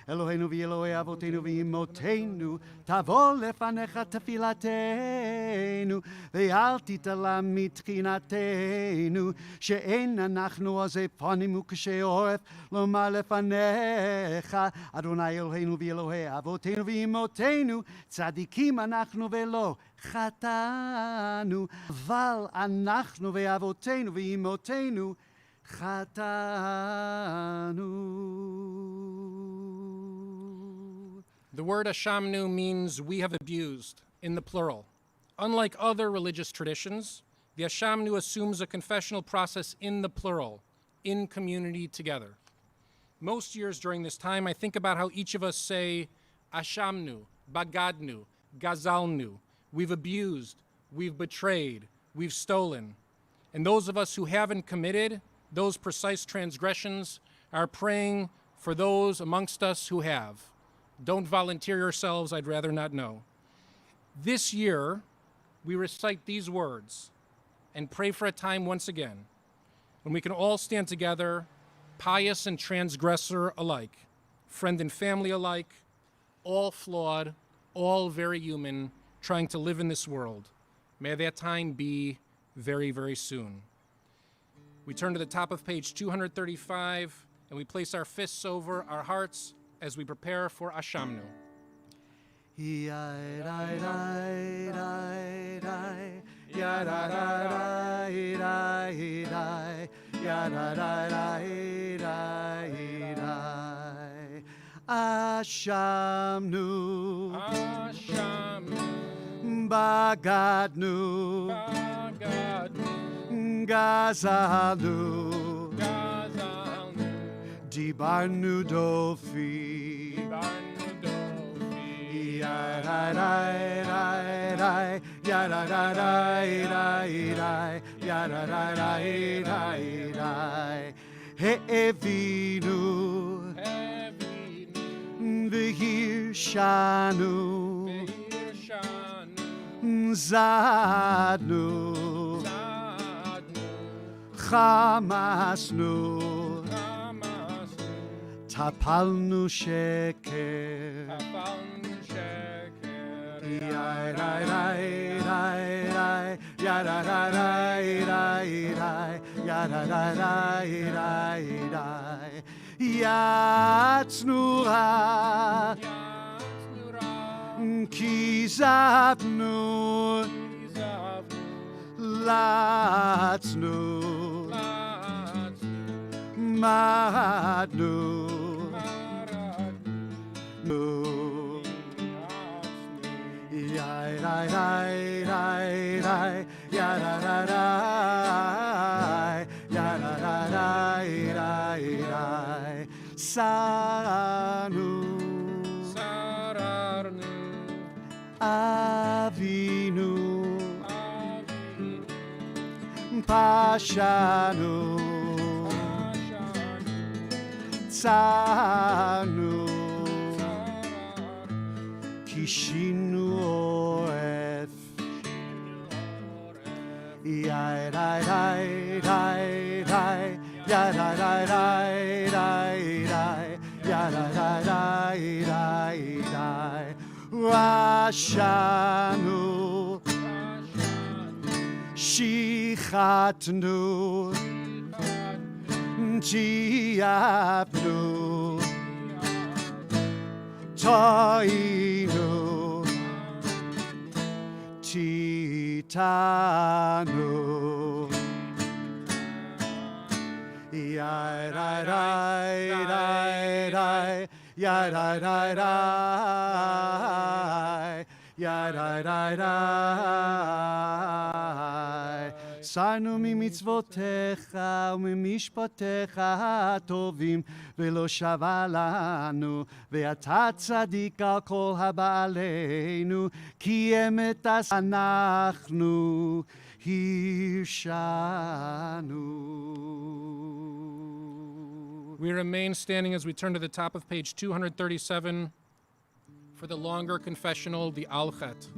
אלוהינו ואלוהי אבותינו ואמותינו, תבוא לפניך תפילתנו, ואל תתעלם מתחינתנו, שאין אנחנו עזי פנים וקשי עורף לומר לפניך. אדוני אלוהינו ואלוהי אבותינו ואמותינו, צדיקים אנחנו ולא חטאנו, אבל אנחנו ואבותינו ואמותינו The word Ashamnu means we have abused, in the plural. Unlike other religious traditions, the Ashamnu assumes a confessional process in the plural, in community together. Most years during this time, I think about how each of us say, Ashamnu, Bagadnu, Gazalnu. We've abused, we've betrayed, we've stolen. And those of us who haven't committed those precise transgressions are praying for those amongst us who have. Don't volunteer yourselves, I'd rather not know. This year, we recite these words and pray for a time once again when we can all stand together, pious and transgressor alike, friend and family alike, all flawed, all very human, trying to live in this world. May that time be very, very soon. We turn to the top of page 235, and we place our fists over our hearts as we prepare for Ashamnu. Ashamnu, Ashamnu, Bagadnu, Bagadnu, Gazalnu, Gazalnu, Dibarnu Dofi, Dibarnu Dofi, Yadadai, Yadadai, Yadadai, He'evinu, V'hir Shanu, Zadnu, Chamasnu, Tapalnu Sheker, Yatsnura, Kizavnu, Latsnu, Madnu, Saranu, Avinu, Pashanu, Tsanu, Kishinu Oref, Rashanu, Shichatnu, Tiapnu, Toinu, Titanu, Sarnu mimitzvotecha umimishpatecha hatovim velo shava lanu ve'ata tzadik al kol haba'aleinu ki emet anachnu hirshanu. We remain standing as we turn to the top of page 237 for the longer confessional, the Alchet.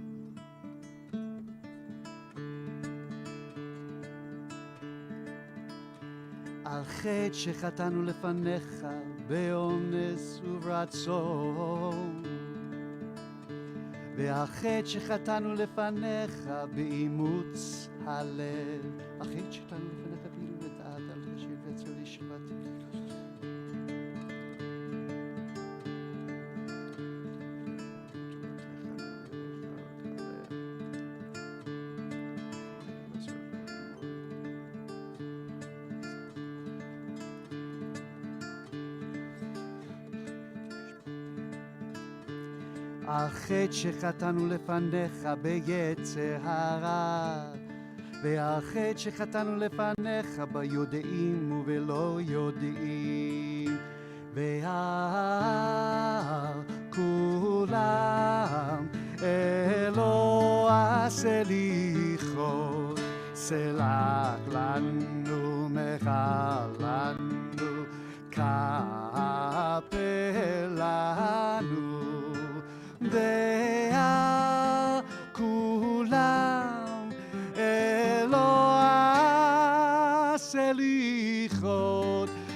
על חטא שחטאנו לפניך באונס וברצון, ועל חטא שחטאנו לפניך באימוץ הלב, על חטא שחטאנו לפניך באימוץ הלב, על חטא שחטאנו לפניך על חטא שחטאנו לפניך ביצר הרע, ועל חטא שחטאנו לפניך ביודעים ובלא יודעים, ועל כולם אלוה סליחו, סלח לנו מחלנו, כפר לנו, ועל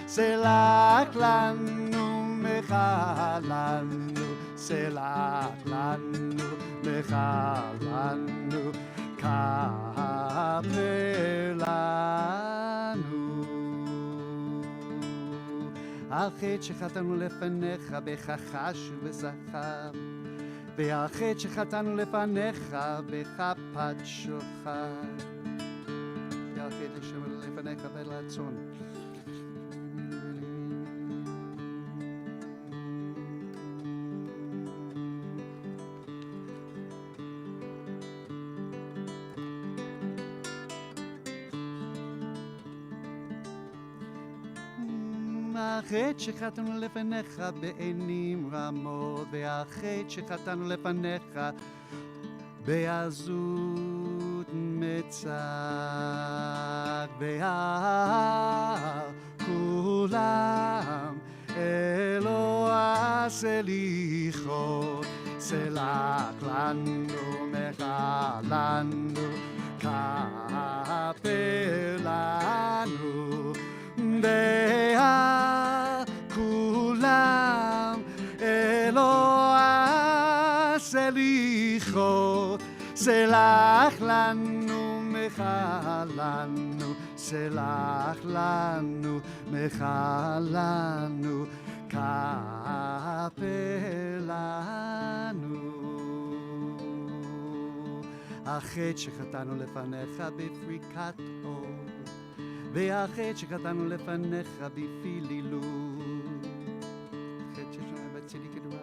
סלח לנו, מחה לנו, סלח לנו, מחה לנו, כפר לנו. על חטא שחטאנו לפניך בכחש ובזכר, ועל חטא שחטאנו לפניך בכפת שוחר, ועל חטא שחטאנו לפניך ברצון. החטא שחטאנו לפניך בעינים רמות, והחטא שחטאנו לפניך בעזות מצח, ועל כולם אלוה סליחות, סלח לנו, מחה לנו, כפר לנו, ועל כולם אלוה סליחות, סלח לנו, מחה לנו, סלח לנו, מחה לנו, כפר לנו. החטא שחטאנו לפניך בפריקת אור, והחטא שחטאנו לפניך בפילילו, חטא ששומע בצדיק כדורה,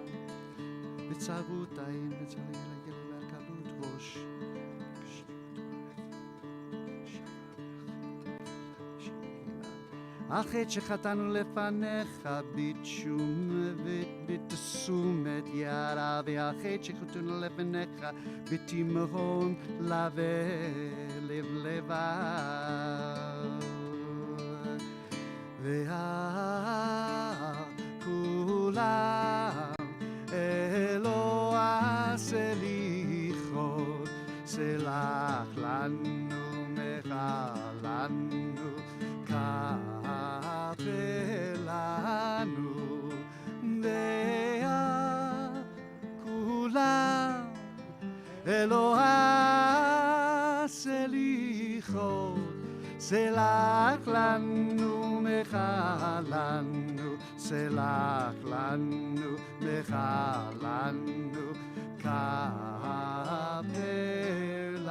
בצרות עין, בצרות ילגל והקלות ראש. החטא שחטאנו לפניך בתשום ובתשומת יראה, והחטא שחטאנו לפניך בתימהון לב לבב, ועל כולם אלוה סליחות, סלח לנו, מחה לנו, כפר לנו, ועל כולם אלוה סליחות, סלח לנו, מחה לנו, סלח לנו, מחה לנו, כפר לנו.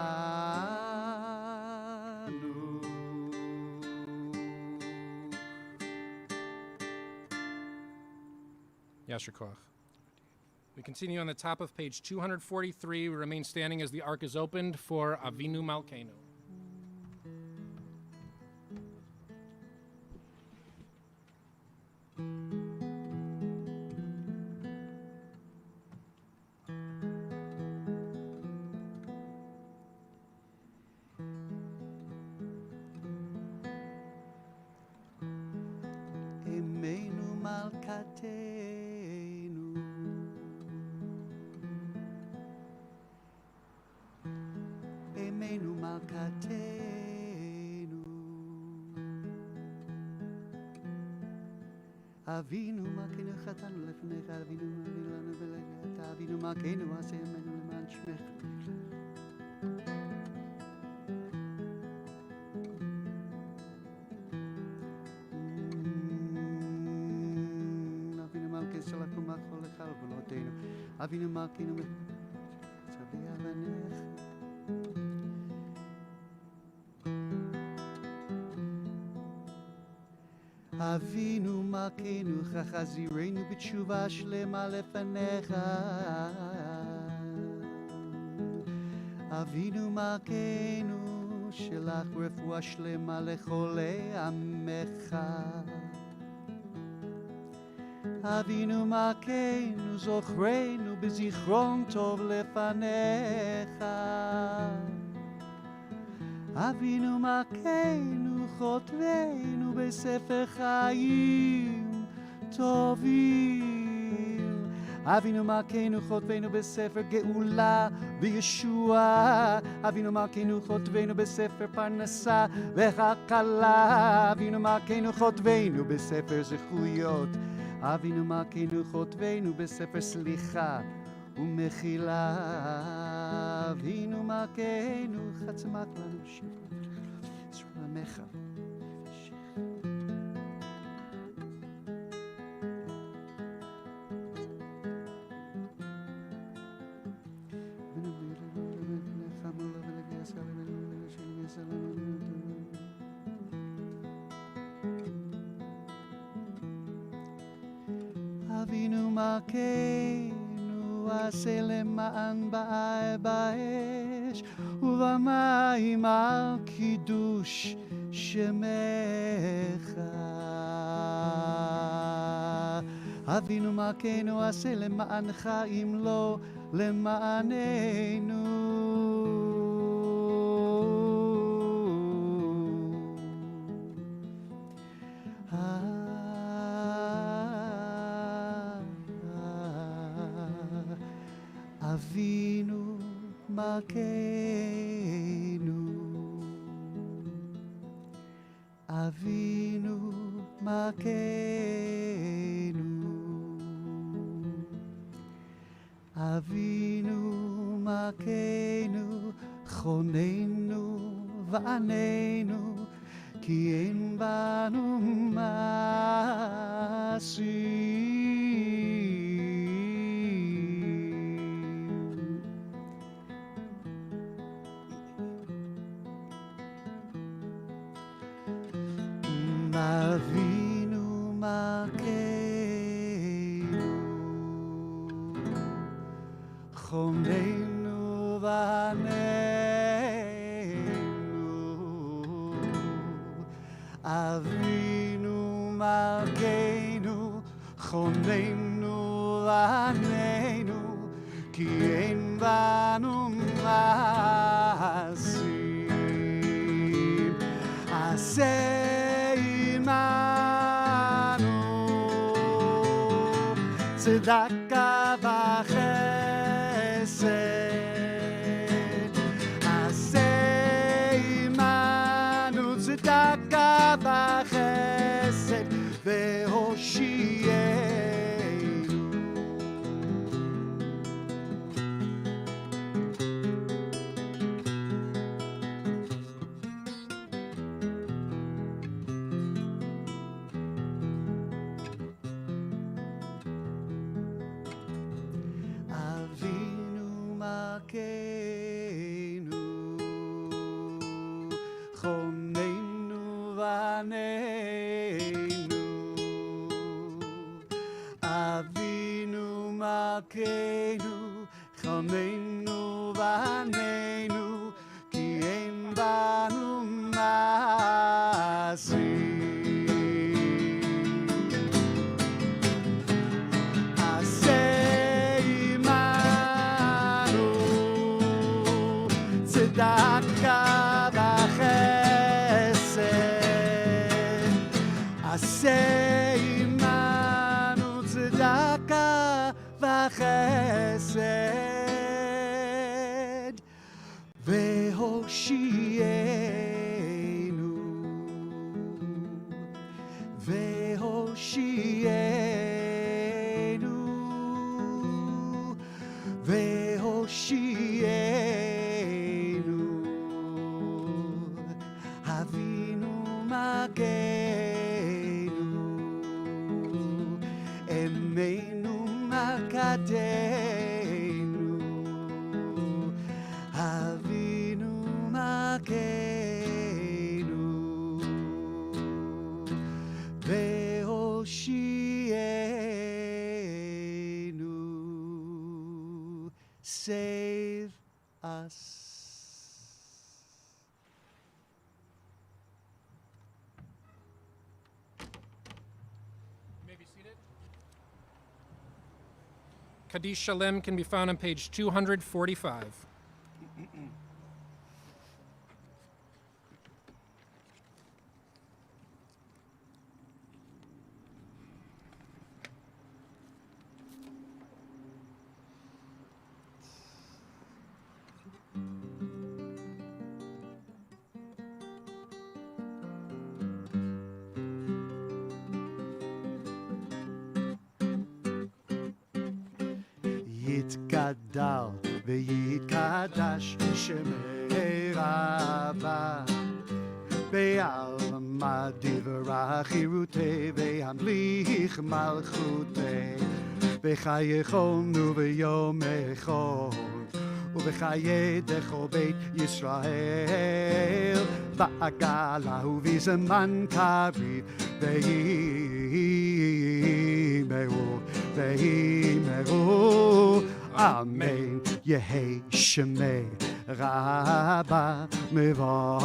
Yasher Koach. We continue on the top of page 243. We remain standing as the ark is opened for Avinu Malkeinu. Emenu Malkatenu, Emenu Malkatenu, Avinu Malkeinu Chatanu Lefnecha, Avinu Malkeinu Lanu Velechata, Avinu Malkeinu Aseh Emenu Leman Shmech. Avinu Malkeinu Tzavi Avanech, Avinu Malkeinu Chachazirenu b'tshuva shlema lefanecha, Avinu Malkeinu shelach refuah shlema lecholei amecha, Avinu Malkeinu zochrenu b'zichron tov lefanecha, Avinu Malkeinu chotvenu b'sefer chayim tovim, אבינו מלכנו חוטבינו בספר גאולה וישועה, אבינו מלכנו חוטבינו בספר פרנסה והקלה, אבינו מלכנו חוטבינו בספר זכויות, אבינו מלכנו חוטבינו בספר סליחה ומחילה, אבינו מלכנו חצמק לנו עמך. אבינו מלכנו עשה למען באי באש ובמים על קידוש שמך, אבינו מלכנו עשה למענך אם לא למעננו, אבינו מלכנו, אבינו מלכנו, אבינו מלכנו, חוננו ועננו, כי אין בנו מעשים. אבינו מלכנו, חוננו ועננו, אבינו מלכנו, חוננו ועננו, כי אין בנו מעשים. עשה צדקה וחסד, עשה עמנו צדקה וחסד והושיענו. חוננו ועננו, אבינו מלכנו, חוננו ועננו, כי אין בנו מעשים. צדקה וחסד, עשה עמנו צדקה וחסד והושיענו, והושיענו, והושיענו, אבינו מלכנו, אמנו מלכתנו, אבינו מלכנו, והושיענו. Save us. Adat Shalom can be found on page 245. יתגדל ויתקדש שמי רבה בעלמא דברה חירותי וימליך מלכותי בחייכנו ויומכו ובחיי דכו בית ישראל בעגלה ובזמן קריב ויאמרו אמן יהי שמי רבה מבורך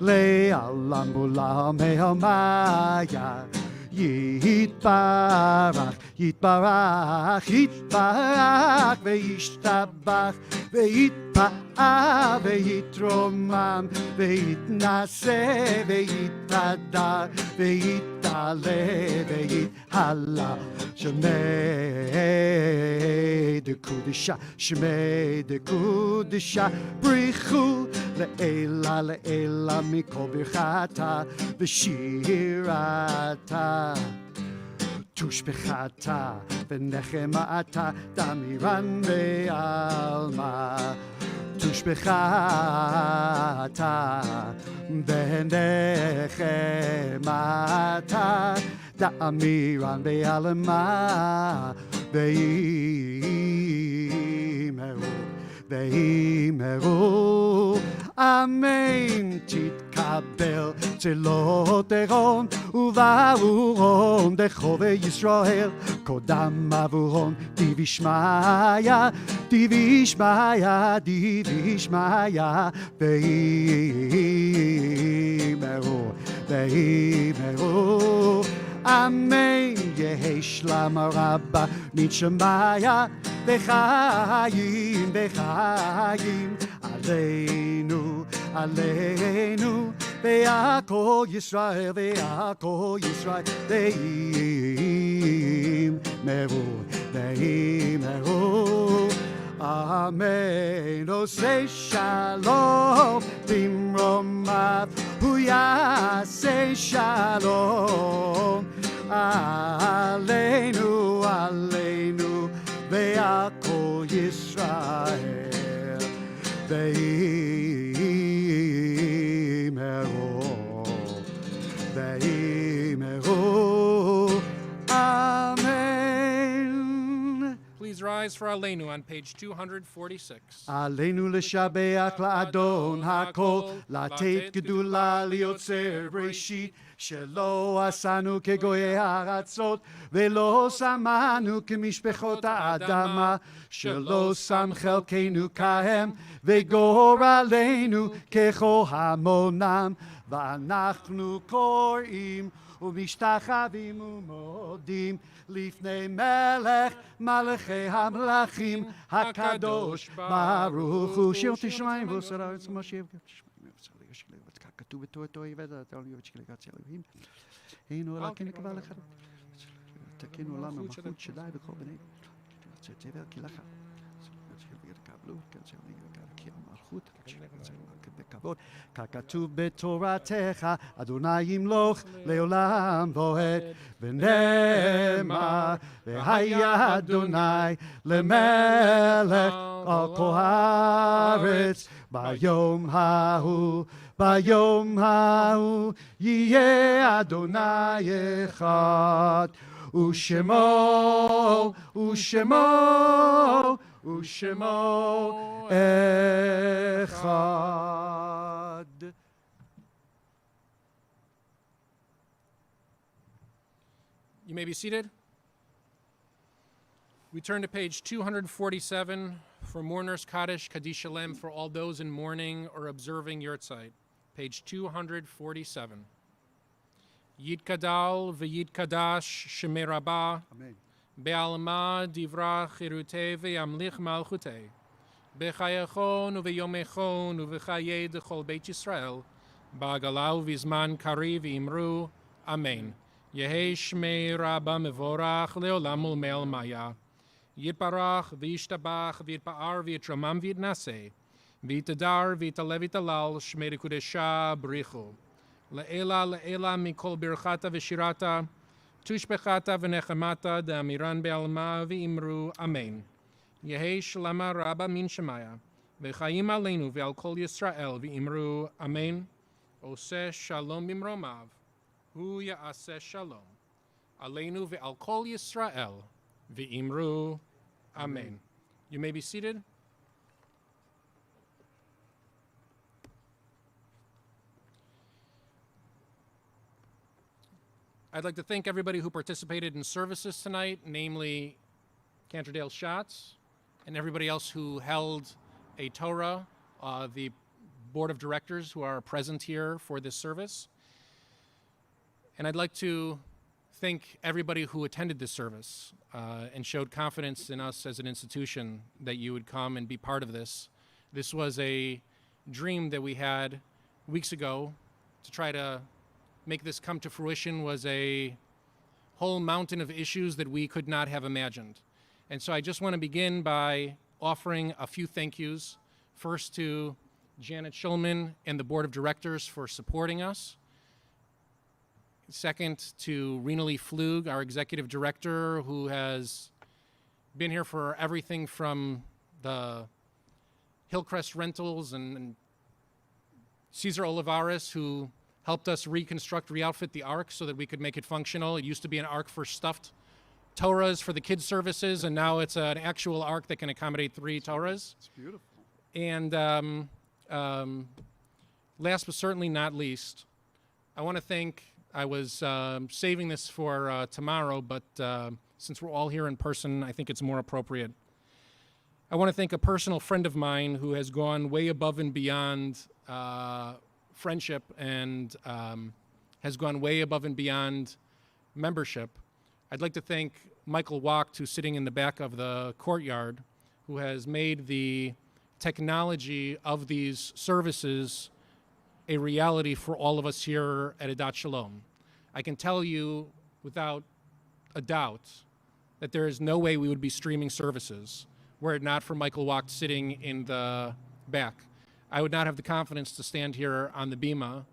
לעולם ולעולמי עלמיה יתברך, יתברך, יתברך וישתבח ויתפאר ויתרומם ויתנשא ויתהדר ויתעלה ויתהלל שמי דקודשה, שמי דקודשה בריחו לעילה לעילה מכל ברכתה ושירתה תושבחתה ונחמתה דמירן בעלמא תושבחתה ונחמתה דמירן בעלמא ואמרו אמן תתקבל תלות אהרון ובעורון דחובי ישראל קודם עבורון דיבי שמיה דיבי שמיה דיבי שמיה ואמרו אמן יהי שלמה רבה משמיה וחיים וחיים עלינו עלינו והכל ישראל והכל ישראל ואמרו אמן עושה שלום במרומיו הוא יעשה שלום עלינו עלינו והכל ישראל ואמרו אמן. Please rise for Aleinu on page 246. עלינו לשבח לאדון הכל, לתת גדולה ליוצר בראשית, שלא עשנו כגויי הארצות, ולא שמנו כמשפחות האדמה, שלא שם חלקנו כהם, וגורלנו ככל המונם, ואנחנו קוראים ומשתחווים ומודים לפני מלך מלכי המלכים הקדוש ברוך הוא. שיר תשמעים ועושה הארץ מה שיהיה כתוב בתורתו יבדת על יוד שקלגת אלוהים היינו אלוקים נקבע לך תקן עולם המלכות שדי בכל בני תבל כי לך קבלו כי המלכות בכבוד ככתוב בתורתך אדוני ימלוך לעולם ועד ונאמר והיה אדוני למלך על כל הארץ ביום ההוא יהיה אדוני אחד ושמו אחד. You may be seated. We turn to page 247 for Mourner's Kaddish, Adat Shalom for all those in mourning or observing Yurtzeit. Page 247. Yitkadal v'yitkadash shemei rabah. Amen. Be'alma divra chirutei ve'amlich malchutei. Bechayechon uve'yomechon uve'chayei dechol Beit Yisrael. Ba'agala u'vizman kari v'imru. Amen. Yehei shmei rabba mevorach leolam ulme'al maya. Yitbarach v'yishtabach v'yitpa'ar v'yitramam v'yitnaseh. V'yitadar v'yitale v'yitalal shmei dekudesha brichu. Le'ela mikol birchata v'shirata. tushbechata v'nechamata da'amiran be'alma v'imru amen. Yehi shalama rabba min shemaya v'chaim aleinu ve'al kol Yisrael v'imru amen. Oseh shalom bimromav hu ya'aseh shalom aleinu ve'al kol Yisrael v'imru amen. You may be seated. I'd like to thank everybody who participated in services tonight, namely Canterdale Schatz and everybody else who held a Torah, the board of directors who are present here for this service. And I'd like to thank everybody who attended this service and showed confidence in us as an institution that you would come and be part of this. This was a dream that we had weeks ago to try to make this come to fruition. Was a whole mountain of issues that we could not have imagined. And so I just want to begin by offering a few thank yous. First to Janet Schulman and the board of directors for supporting us. Second to Rena Lee Flug, our executive director, who has been here for everything from the Hillcrest Rentals and Cesar Olivares, who helped us re-outfit the Ark so that we could make it functional. It used to be an Ark for stuffed Torahs for the kids' services, and now it's an actual Ark that can accommodate 3 Torahs. It's beautiful. And last but certainly not least, I want to thank, I was saving this for tomorrow, but since we're all here in person, I think it's more appropriate. I want to thank a personal friend of mine who has gone way above and beyond friendship and has gone way above and beyond membership. I'd like to thank Michael Wacht, who's sitting in the back of the courtyard, who has made the technology of these services a reality for all of us here at Adat Shalom. I can tell you without a doubt that there is no way we would be streaming services were it not for Michael Wacht sitting in the back. I would not have the confidence to stand here on the bima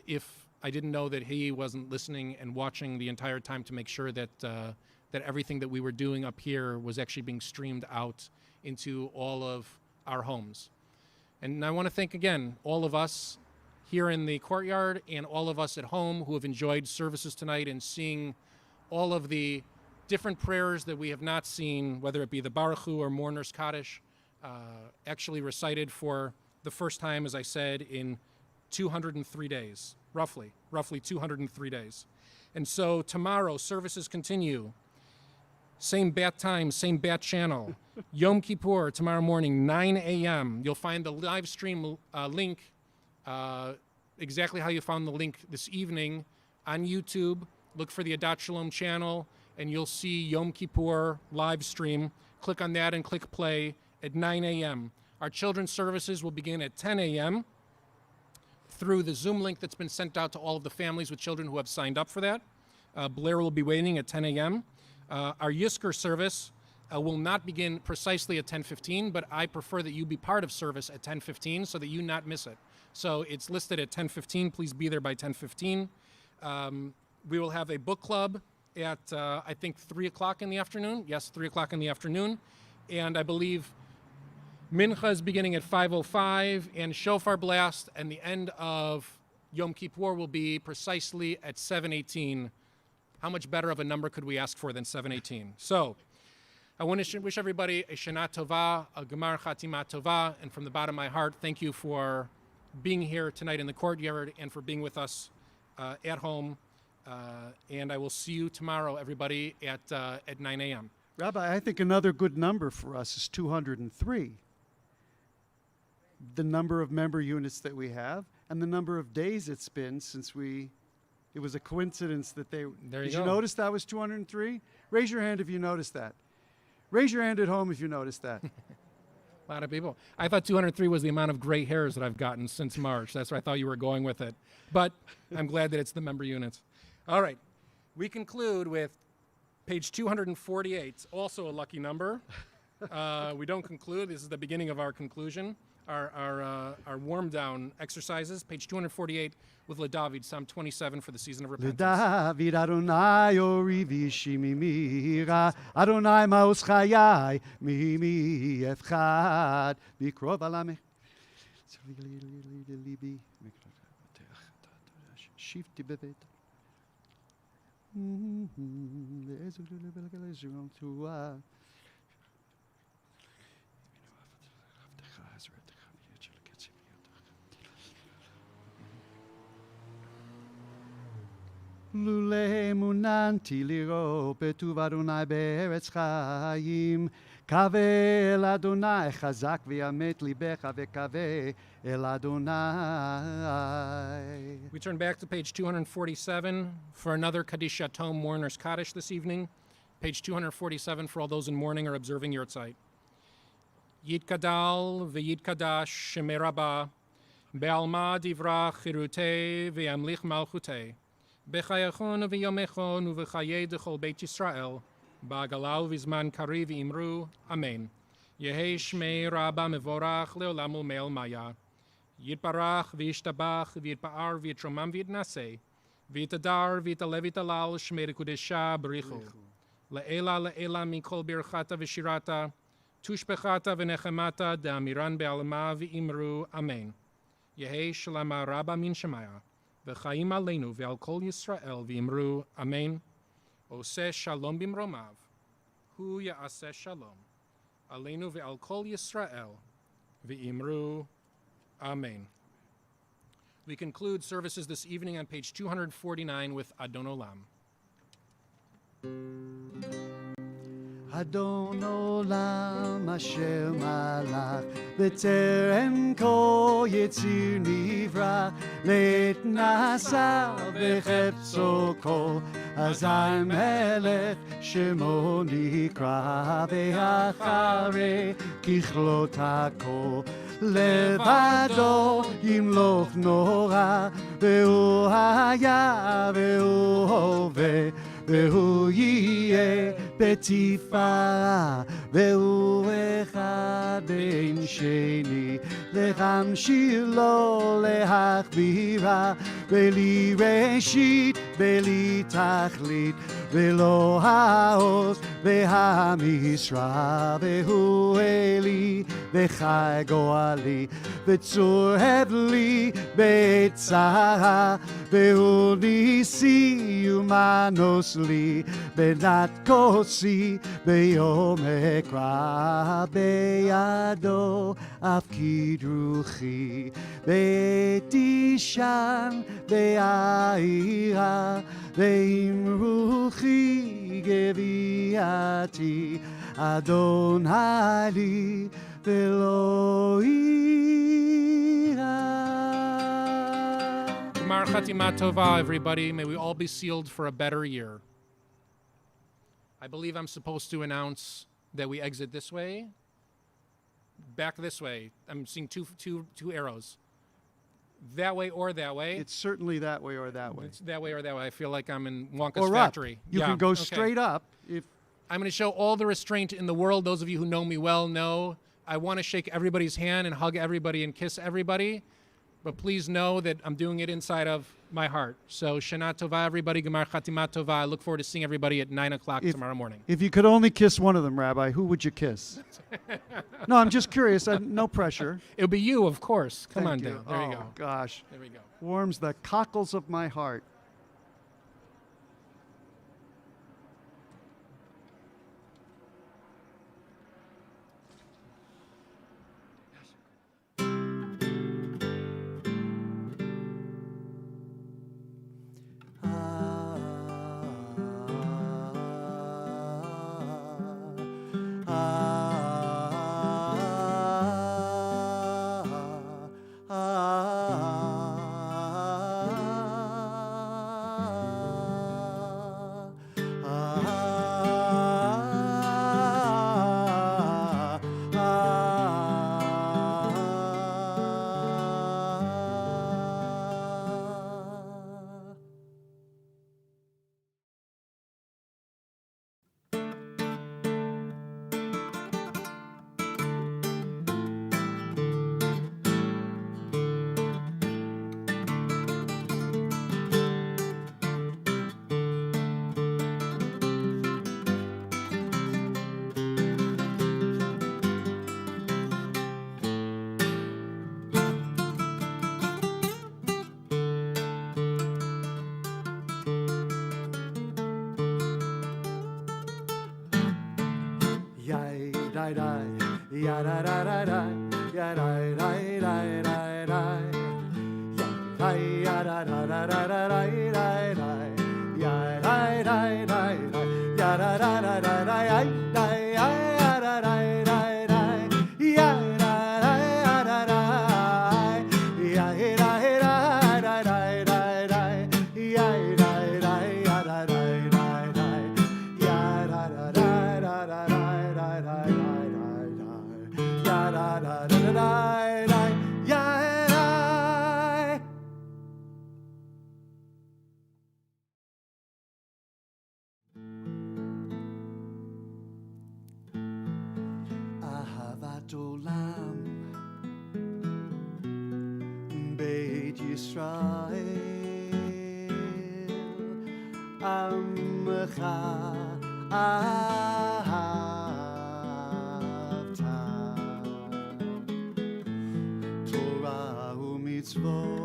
if I didn't know that he wasn't listening and watching the entire time to make sure that that everything that we were doing up here was actually being streamed out into all of our homes. And I want to thank again all of us here in the courtyard and all of us at home who have enjoyed services tonight and seeing all of the different prayers that we have not seen, whether it be the Baruch Hu or Mourner's Kaddish, actually recited for the first time, as I said, in 203 days, roughly 203 days. And so tomorrow, services continue. Same bat time, same bat channel. Yom Kippur, tomorrow morning, 9 a.m. You'll find the live stream link, exactly how you found the link this evening on YouTube. Look for the Adat Shalom channel, and you'll see Yom Kippur live stream. Click on that and click play at 9 a.m. Our children's services will begin at 10 a.m. through the Zoom link that's been sent out to all of the families with children who have signed up for that. Blair will be waiting at 10 a.m. Our Yisker service will not begin precisely at 10:15, but I prefer that you be part of service at 10:15 so that you not miss it. So it's listed at 10:15. Please be there by 10:15. We will have a book club at, I think, 3 o'clock in the afternoon. Yes, 3 o'clock in the afternoon. And I believe Mincha is beginning at 5:05, and Shofar Blast and the end of Yom Kippur will be precisely at 7:18. How much better of a number could we ask for than 7:18? So I want to wish everybody a Shana Tova, a Gemar Chatima Tova, and from the bottom of my heart, thank you for being here tonight in the courtyard and for being with us at home. And I will see you tomorrow, everybody, at 9 a.m. Rabbi, I think another good number for us is 203. The number of member units that we have and the number of days it's been since it was a coincidence that There you Did go. you notice that was 203? Raise your hand if you noticed that. Raise your hand at home if you noticed that. A lot of people. I thought 203 was the amount of gray hairs that I've gotten since March. That's where I thought you were going with it. But I'm glad that it's the member units. All right. We conclude with page 248, also a lucky number. We don't conclude. This is the beginning of our conclusion. Our warm down exercises, page 248 with LeDavid, Psalm 27 for the season of repentance. לדוד אדוני אורי וישימי מירה, אדוני מעוז חיי, ממי אפחד, בקרוב על עמך. ליבי, שבתי בבית. לולא אמוננתי לראות בטוב אדוני בארץ חיים, קווה אל אדוני חזק ויאמת ליבך וקווה אל אדוני. We turn back to page 247 for another Kaddish Yatom Mourner's Kaddish this evening. Page 247 for all those in mourning or observing Yortzeit. Yitkadal v'yitkadash shemei Rabba, be'alma divra chirutei v'yamlich malchutei, b'chayachon v'yomechon u'v'chayei d'chol Beit Yisrael, ba'agalau v'zman kari v'imru, Amen. Yehei shmei Rabba mevorach le'olam u'me'el maya. Yitbarach v'yishtabach v'yitba'ar v'yitromam v'yitnaseh, v'yitadar v'yitalev v'yitalal shmei rekudesha b'richu. Le'ela le'ela mikol birchata v'shirata, tushbechata v'nechemata da'amiran be'alma v'imru, Amen. Yehei shalama Rabba min shemaya, v'chaim aleinu ve'al kol Yisrael v'imru, Amen. Oseh shalom bimromav, hu ya'aseh shalom, aleinu ve'al kol Yisrael v'imru, Amen. We conclude services this evening on page 249 with Adon Olam. אדון עולם אשר מלך בטרם כל יציר נברא, לעת נעשה וחפצו כל אזי מלך שמו נקרא, ואחרי ככלות הכל לבדו ימלוך נורא, והוא היה והוא הווה והוא יהיה בתפארה, והוא אחד בין שני, להמשיך לו להכבירה, בלי ראשית בלי תכלית, ולא העוז והמשרה, והוא אלי וחי גואלי, וצור הבלי בעת צרה, והוא ניסי ומנוס לי, בנת כוסי ביום אקרא, בידו אפקיד רוחי, ותישן בעירה, ועם רוחי גביעתי, אדוני לי ולא אירא. Gemar Chatima Tova, everybody. May we all be sealed for a better year. I believe I'm supposed to announce that we exit this way, back this way. I'm seeing two arrows. That way or that way. It's certainly that way or that way. It's that way or that way. I feel like I'm in Wonka's Or factory. up. You can go straight up. If I'm going to show all the restraint in the world. Those of you who know me well know I want to shake everybody's hand and hug everybody and kiss everybody. But please know that I'm doing it inside of my heart. So Shana Tova, everybody. Gemar Chatima Tova. I look forward to seeing everybody at 9 o'clock tomorrow morning. If you could only kiss one of them, Rabbi, who would you kiss? No, I'm just curious. No pressure. It would be you, of course. Come Thank on you. down. There you go. Oh, gosh. There we go. Warms the cockles of my heart. Ahavat olam Beit Yisrael Amcha ahavta Torah u'mitzvot